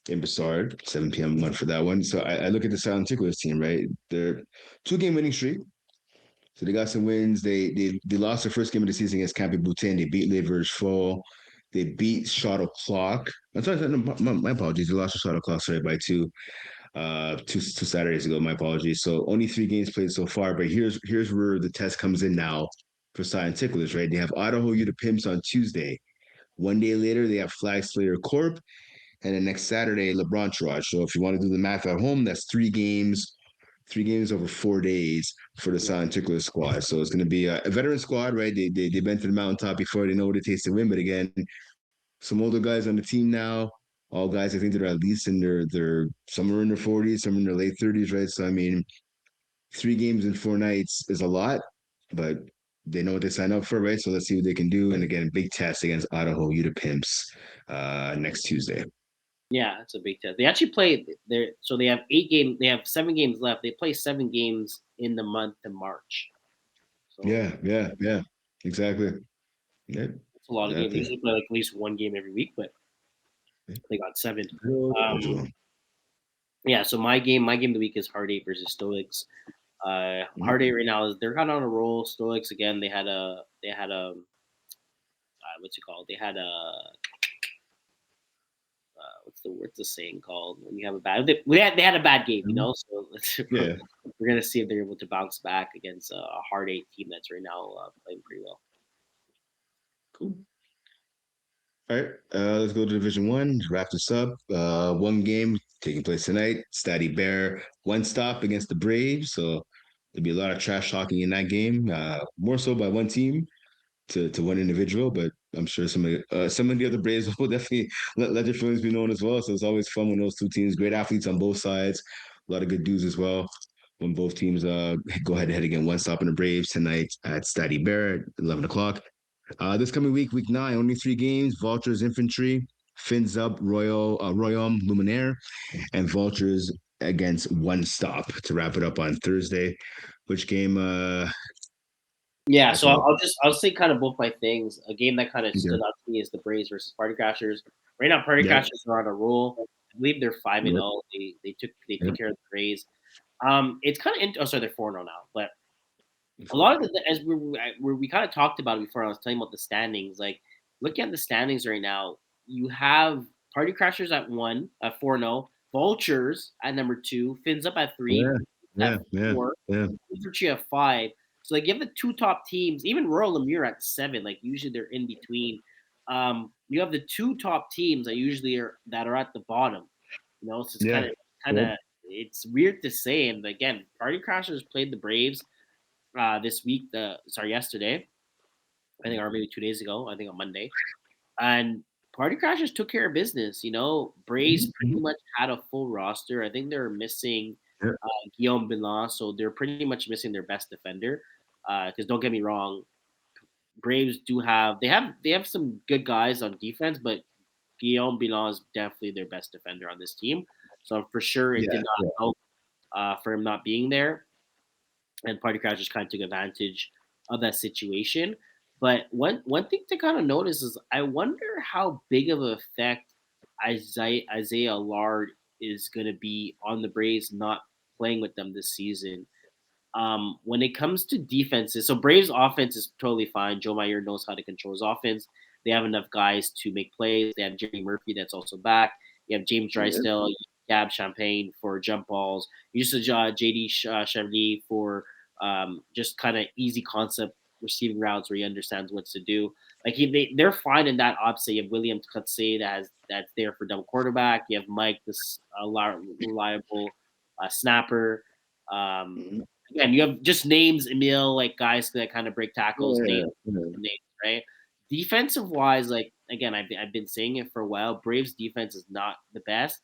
in Bassard, 7 p.m. one for that one. So I look at the Silent Ticklers team, right? They're 2 game winning streak. So they got some wins. They lost their first game of the season against Campy Boutin. They beat Livers Fall. They beat Shot O'Clock. I'm sorry, no, my apologies. They lost to Shot O'Clock, sorry, by two Saturdays ago. My apologies. So only 3 games played so far. But here's where the test comes in now for Silent Ticklers, right? They have Idaho U to Pimps on Tuesday. One day later, they have Flag Slayer Corp. And then next Saturday, LeBron Tourage. So if you want to do the math at home, that's 3 games over 4 days for the Yeah, Silent Ticklers squad. So it's going to be a veteran squad, right? They've been to the mountaintop before. They know what it takes to win. But again, some older guys on the team now. All guys, I think they're at least in their some are in their 40s, some in their late 30s, right? So I mean, 3 games in 4 nights is a lot, but they know what they signed up for, right? So let's see what they can do. And again, big test against Idaho U to Pimps next Tuesday. yeah, it's a big test. They actually play there, so they have 8 games. They have 7 games left. They play 7 games in the month of March. So Yeah, yeah, yeah, exactly. Yeah, it's a lot of games. They exactly. usually play like at least one game every week, but they got 7. Um, Schedule. yeah. So my game of the week is Hard Eight versus Stoics. Hard Eight right now is they're kind of on a roll. Stoics again. They had a what's it called? They had a what's the saying called when you have a bad they had a bad game, So Yeah, we're gonna see if they're able to bounce back against a Hard Eight team that's right now playing pretty well. cool. All right, let's go to Division One. Wrap this up. One game taking place tonight. Statty Bear, one stop against the Braves. So there'll be a lot of trash talking in that game. More so by one team to one individual, but I'm sure some of the other Braves will definitely let their feelings be known as well. So it's always fun when those two teams, great athletes on both sides, a lot of good dudes as well. When both teams go head to head again, one stop in the Braves tonight at Statty Bear at 11 o'clock. This coming week, week 9, only 3 games. Vultures Infantry, Fins Up, Royaume Luminaire, and Vultures against One Stop to wrap it up on Thursday. Which game? Yeah, I so think. I'll say kind of both my things. A game that kind of Yeah. stood out to me is the Braves versus Party Crashers. Right now, Party Yep. Crashers are on a roll. I believe they're 5 and Yep. 0. They took Yep. care of the Braves. It's kind of oh sorry, they're 4-0 now. But a Before. lot of as we kind of talked about it before. I was telling you about the standings. Like looking at the standings right now, you have Party Crashers at 1 at 4-0, Vultures at number 2, Fins Up at 3, Yeah. at Yeah. Yeah. 4, Yeah. Infantry at 5. So like you have the 2 top teams, even Royal Lemure at 7. Like usually they're in between. You have the 2 top teams that are at the bottom. So it's kind Yeah. of kind Yep. of it's weird to say. And again, Party Crashers played the Braves this week. Yesterday. I think, or maybe 2 days ago. I think on Monday. And Party Crashers took care of business. Braves Mhm, pretty mhm. much had a full roster. I think they're missing Yeah. Guillaume Benoit, so they're pretty much missing their best defender. Because don't get me wrong, Braves they have some good guys on defense, but Guillaume Benoit is definitely their best defender on this team. So for sure, it Yeah. did not help for him not being there, and Party Crashers kind of took advantage of that situation. But one thing to kind of notice is I wonder how big of an effect Isaiah Lard is going to be on the Braves not playing with them this season. When it comes to defenses, so Braves offense is totally fine. Joe Meyer knows how to control his offense. They have enough guys to make plays. They have Jerry Murphy that's also back. You have James Yeah. Drysdale, Gab Champagne for jump balls. You just JD Chevalier for just kind of easy concept receiving routes where he understands what to do. Like they're fine in that opposite. You have William Kutse that's there for double quarterback. You have Mike, this reliable snapper. Um, Mhm. Again, you have just names, Emil, like guys that kind of break tackles, Yeah. names, right? Defensive wise, like again, I've been saying it for a while. Braves defense is not the best.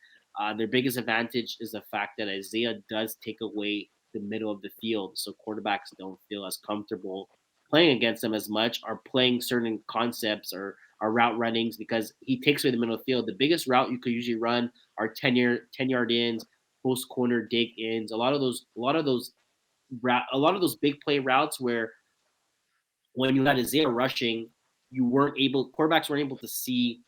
Their biggest advantage is the fact that Isaiah does take away the middle of the field, so quarterbacks don't feel as comfortable playing against them as much, or playing certain concepts or route runnings because he takes away the middle of the field. The biggest route you could usually run are 10 yard ins, post corner dig ins. A lot of those big play routes where when you had Isaiah rushing, you weren't able quarterbacks weren't able to see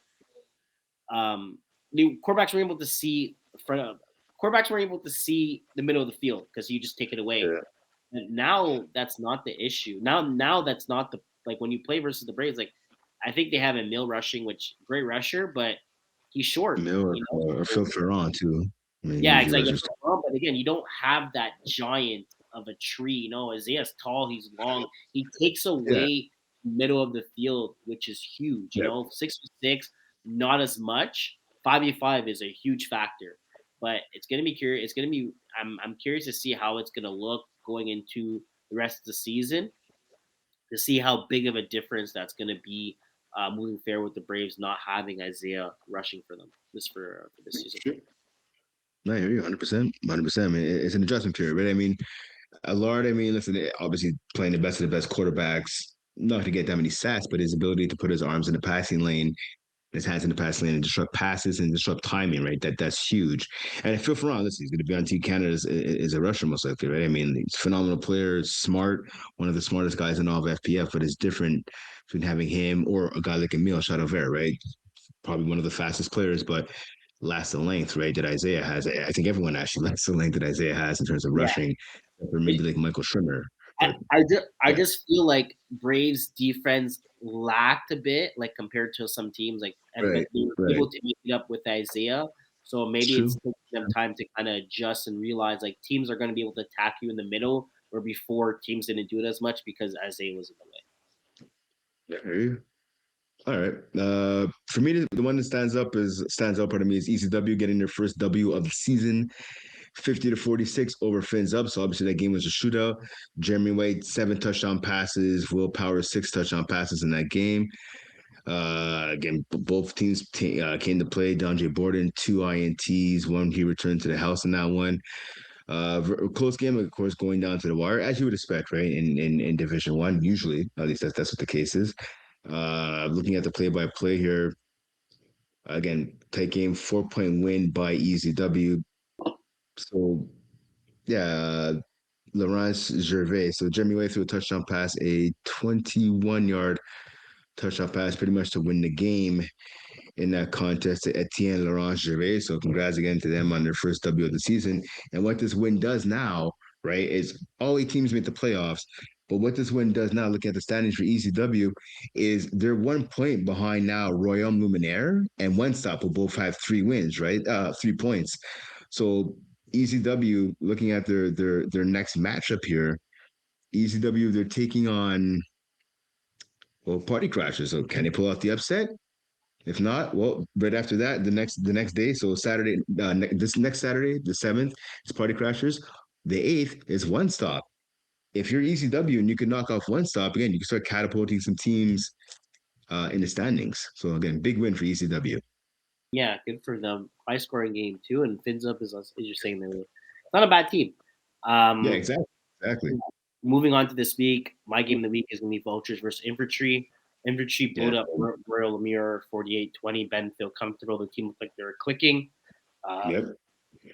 the quarterbacks were able to see front quarterbacks were able to see the middle of the field because you just take it away. Yeah. And now that's not the issue. Now that's not the like when you play versus the Braves. Like I think they have a Mill rushing, which great rusher, but he's short. Miller You know, or so Phil Ferron too. I mean, yeah, he exactly. rushes. But again, you don't have that giant of a tree. You know, Isaiah's tall, he's long. He takes Yeah. away middle of the field, which is huge. You Yep. know, 6'6", not as much. 5'5" is a huge factor. But it's gonna be curious. It's gonna be. I'm curious to see how it's gonna look going into the rest of the season to see how big of a difference that's gonna be moving forward with the Braves not having Isaiah rushing for them for this season. Sure. No, I hear you 100%. 100%. I mean, it's an adjustment period, right? I mean, Allard, I mean, listen, obviously playing the best of the best quarterbacks, not to get that many sacks, but his ability to put his arms in the passing lane, his hands in the passing lane, and disrupt passes and disrupt timing, right? That's huge. And I feel for Ron, listen, he's going to be on Team Canada as a rusher most likely, right? I mean, he's a phenomenal player, smart, one of the smartest guys in all of FPF, but it's different between having him or a guy like Emile Chadover, right? Probably one of the fastest players, but lacks the length, right? That Isaiah has. I think everyone actually lacks the length that Isaiah has in terms of Yeah. rushing, or maybe like Michael Schrimmer. But I yeah, just feel like Braves defense lacked a bit, like compared to some teams, like but right, they were right. able to make it up with Isaiah. So It's maybe it's true. taking them time to kind of adjust and realize like teams are going to be able to attack you in the middle, where before teams didn't do it as much because Isaiah was in the way. Yeah, I hear you. All right. For me, the one that stands out part of me is ECW getting their first W of the season, 50-46 over Fins Up. So obviously that game was a shootout. Jeremy White 7 touchdown passes, Will Power 6 touchdown passes in that game. Again, both teams came to play. Donjay Borden 2 INTs, one he returned to the house in that one. Close game, of course, going down to the wire, as you would expect, right? In Division One, usually, at least that's what the case is. Looking at the play-by-play here, again, tight game, 4-point win by EZW. So yeah, Laurence Gervais. So Jeremy Way threw a touchdown pass, a 21-yard touchdown pass, pretty much to win the game in that contest to Etienne Laurent Gervais. So congrats again to them on their first W of the season. And what this win does now, right, is all 8 teams make the playoffs. But what this win does now, looking at the standings for ECW, is they're 1 point behind now Royaume Luminaire and One Stop will both have 3 wins, right? 3 points. So ECW, looking at their next matchup here, ECW, they're taking on Party Crashers. So can they pull off the upset? If not, well, right after that, the next day, so Saturday, this next Saturday, the 7th, is Party Crashers. The 8th is One Stop. If you're ECW and you can knock off One Stop, again, you can start catapulting some teams in the standings. So again, big win for ECW. Yeah, good for them. High scoring game too, and Fins Up is as you're saying, they're not a bad team. Yeah, Um, exactly. Exactly. Moving on to this week, my game of the week is going to be Vultures versus Infantry. Infantry Yeah. blowed up Royal Lemire 48-20. Ben feel comfortable. The team looked like they were clicking. Yep.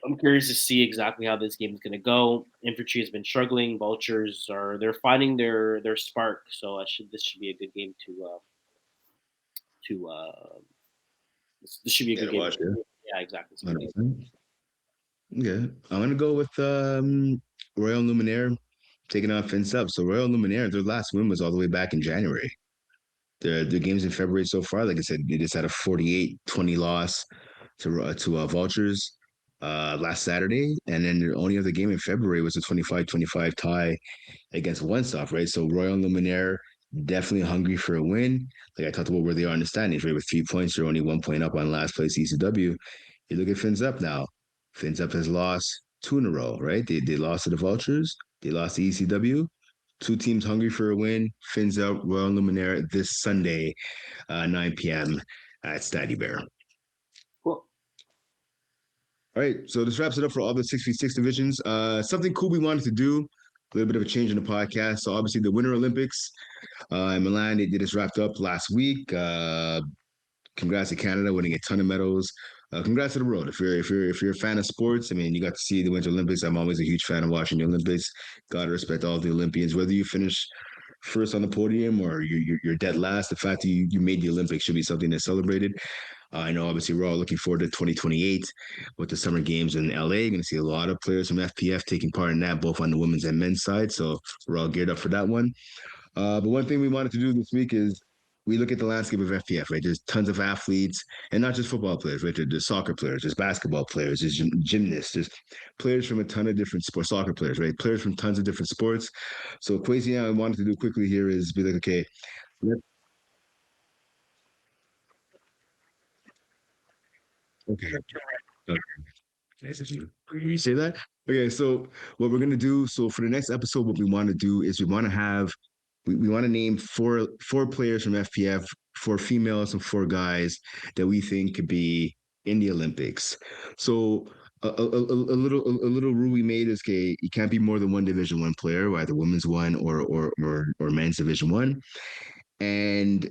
I'm curious to see exactly how this game is going to go. Infantry has been struggling. Vultures they're finding their spark. So this should be a good game to this should be a Yeah, good to game. watch. Yeah. Yeah, exactly. It's a good game. 100%. Yeah. I'm gonna go with Royal Luminaire taking on Fence Up. So Royal Luminaire, their last win was all the way back in January. Their games in February so far, like I said, they just had a 48-20 loss. to Vultures last Saturday, and then the only other game in February was a 25-25 tie against One Stop, right? So Royal Luminaire definitely hungry for a win. Like I talked about where they are in the standings, right? With 3 points, they're only 1 point up on last place ECW. You look at Fins Up now. Fins Up has lost two in a row, right? They lost to the Vultures, they lost to ECW. Two teams hungry for a win. Fins Up, Royal Luminaire this Sunday, 9 p.m. at Staddy Bear. Cool. All right, so this wraps it up for all the 6v6 divisions. Something cool we wanted to do, a little bit of a change in the podcast. So obviously the Winter Olympics in Milan, they just wrapped up last week. Congrats to Canada winning a ton of medals. Congrats to the world. If you're a fan of sports, I mean, you got to see the Winter Olympics. I'm always a huge fan of watching the Olympics. Gotta respect all the Olympians, whether you finish first on the podium or you're dead last. The fact that you made the Olympics should be something that's celebrated. I know obviously we're all looking forward to 2028 with the Summer Games in LA. Going to see a lot of players from FPF taking part in that, both on the women's and men's side. So we're all geared up for that one. But one thing we wanted to do this week is we look at the landscape of FPF, right? There's tons of athletes, and not just football players, right? There's soccer players, there's basketball players, there's gymnasts, there's players from a ton of different sports, soccer players, right? Players from tons of different sports. So Quaysie, I wanted to do quickly here is be like, okay, let's okay. Okay. You say that? Okay, so what we're gonna do, so for the next episode, what we want to do is we want to name four players from FPF, four females and four guys that we think could be in the Olympics. So a little rule we made is okay, you can't be more than one Division One player, either women's one or men's Division One. And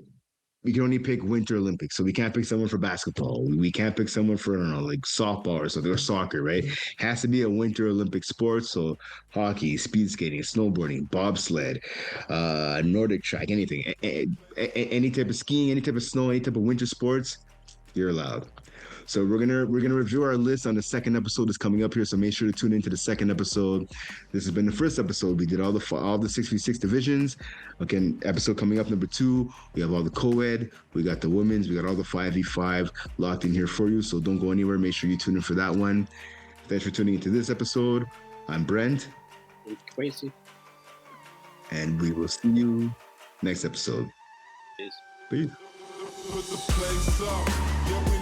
we can only pick Winter Olympics. So we can't pick someone for basketball. We can't pick someone for, I don't know, like softball or something, or soccer, right? Has to be a Winter Olympic sport. So hockey, speed skating, snowboarding, bobsled, Nordic track, anything. Any type of skiing, any type of snow, any type of winter sports, you're allowed. So we're gonna review our list on the second episode that's coming up here. So make sure to tune into the second episode. This has been the first episode. We did all the 6v6 divisions. Again, episode coming up number 2. We have all the co-ed. We got the women's. We got all the 5v5 locked in here for you. So don't go anywhere. Make sure you tune in for that one. Thanks for tuning into this episode. I'm Brent. It's Quaysie. And we will see you next episode. Peace. Peace. Put the place up. Yeah,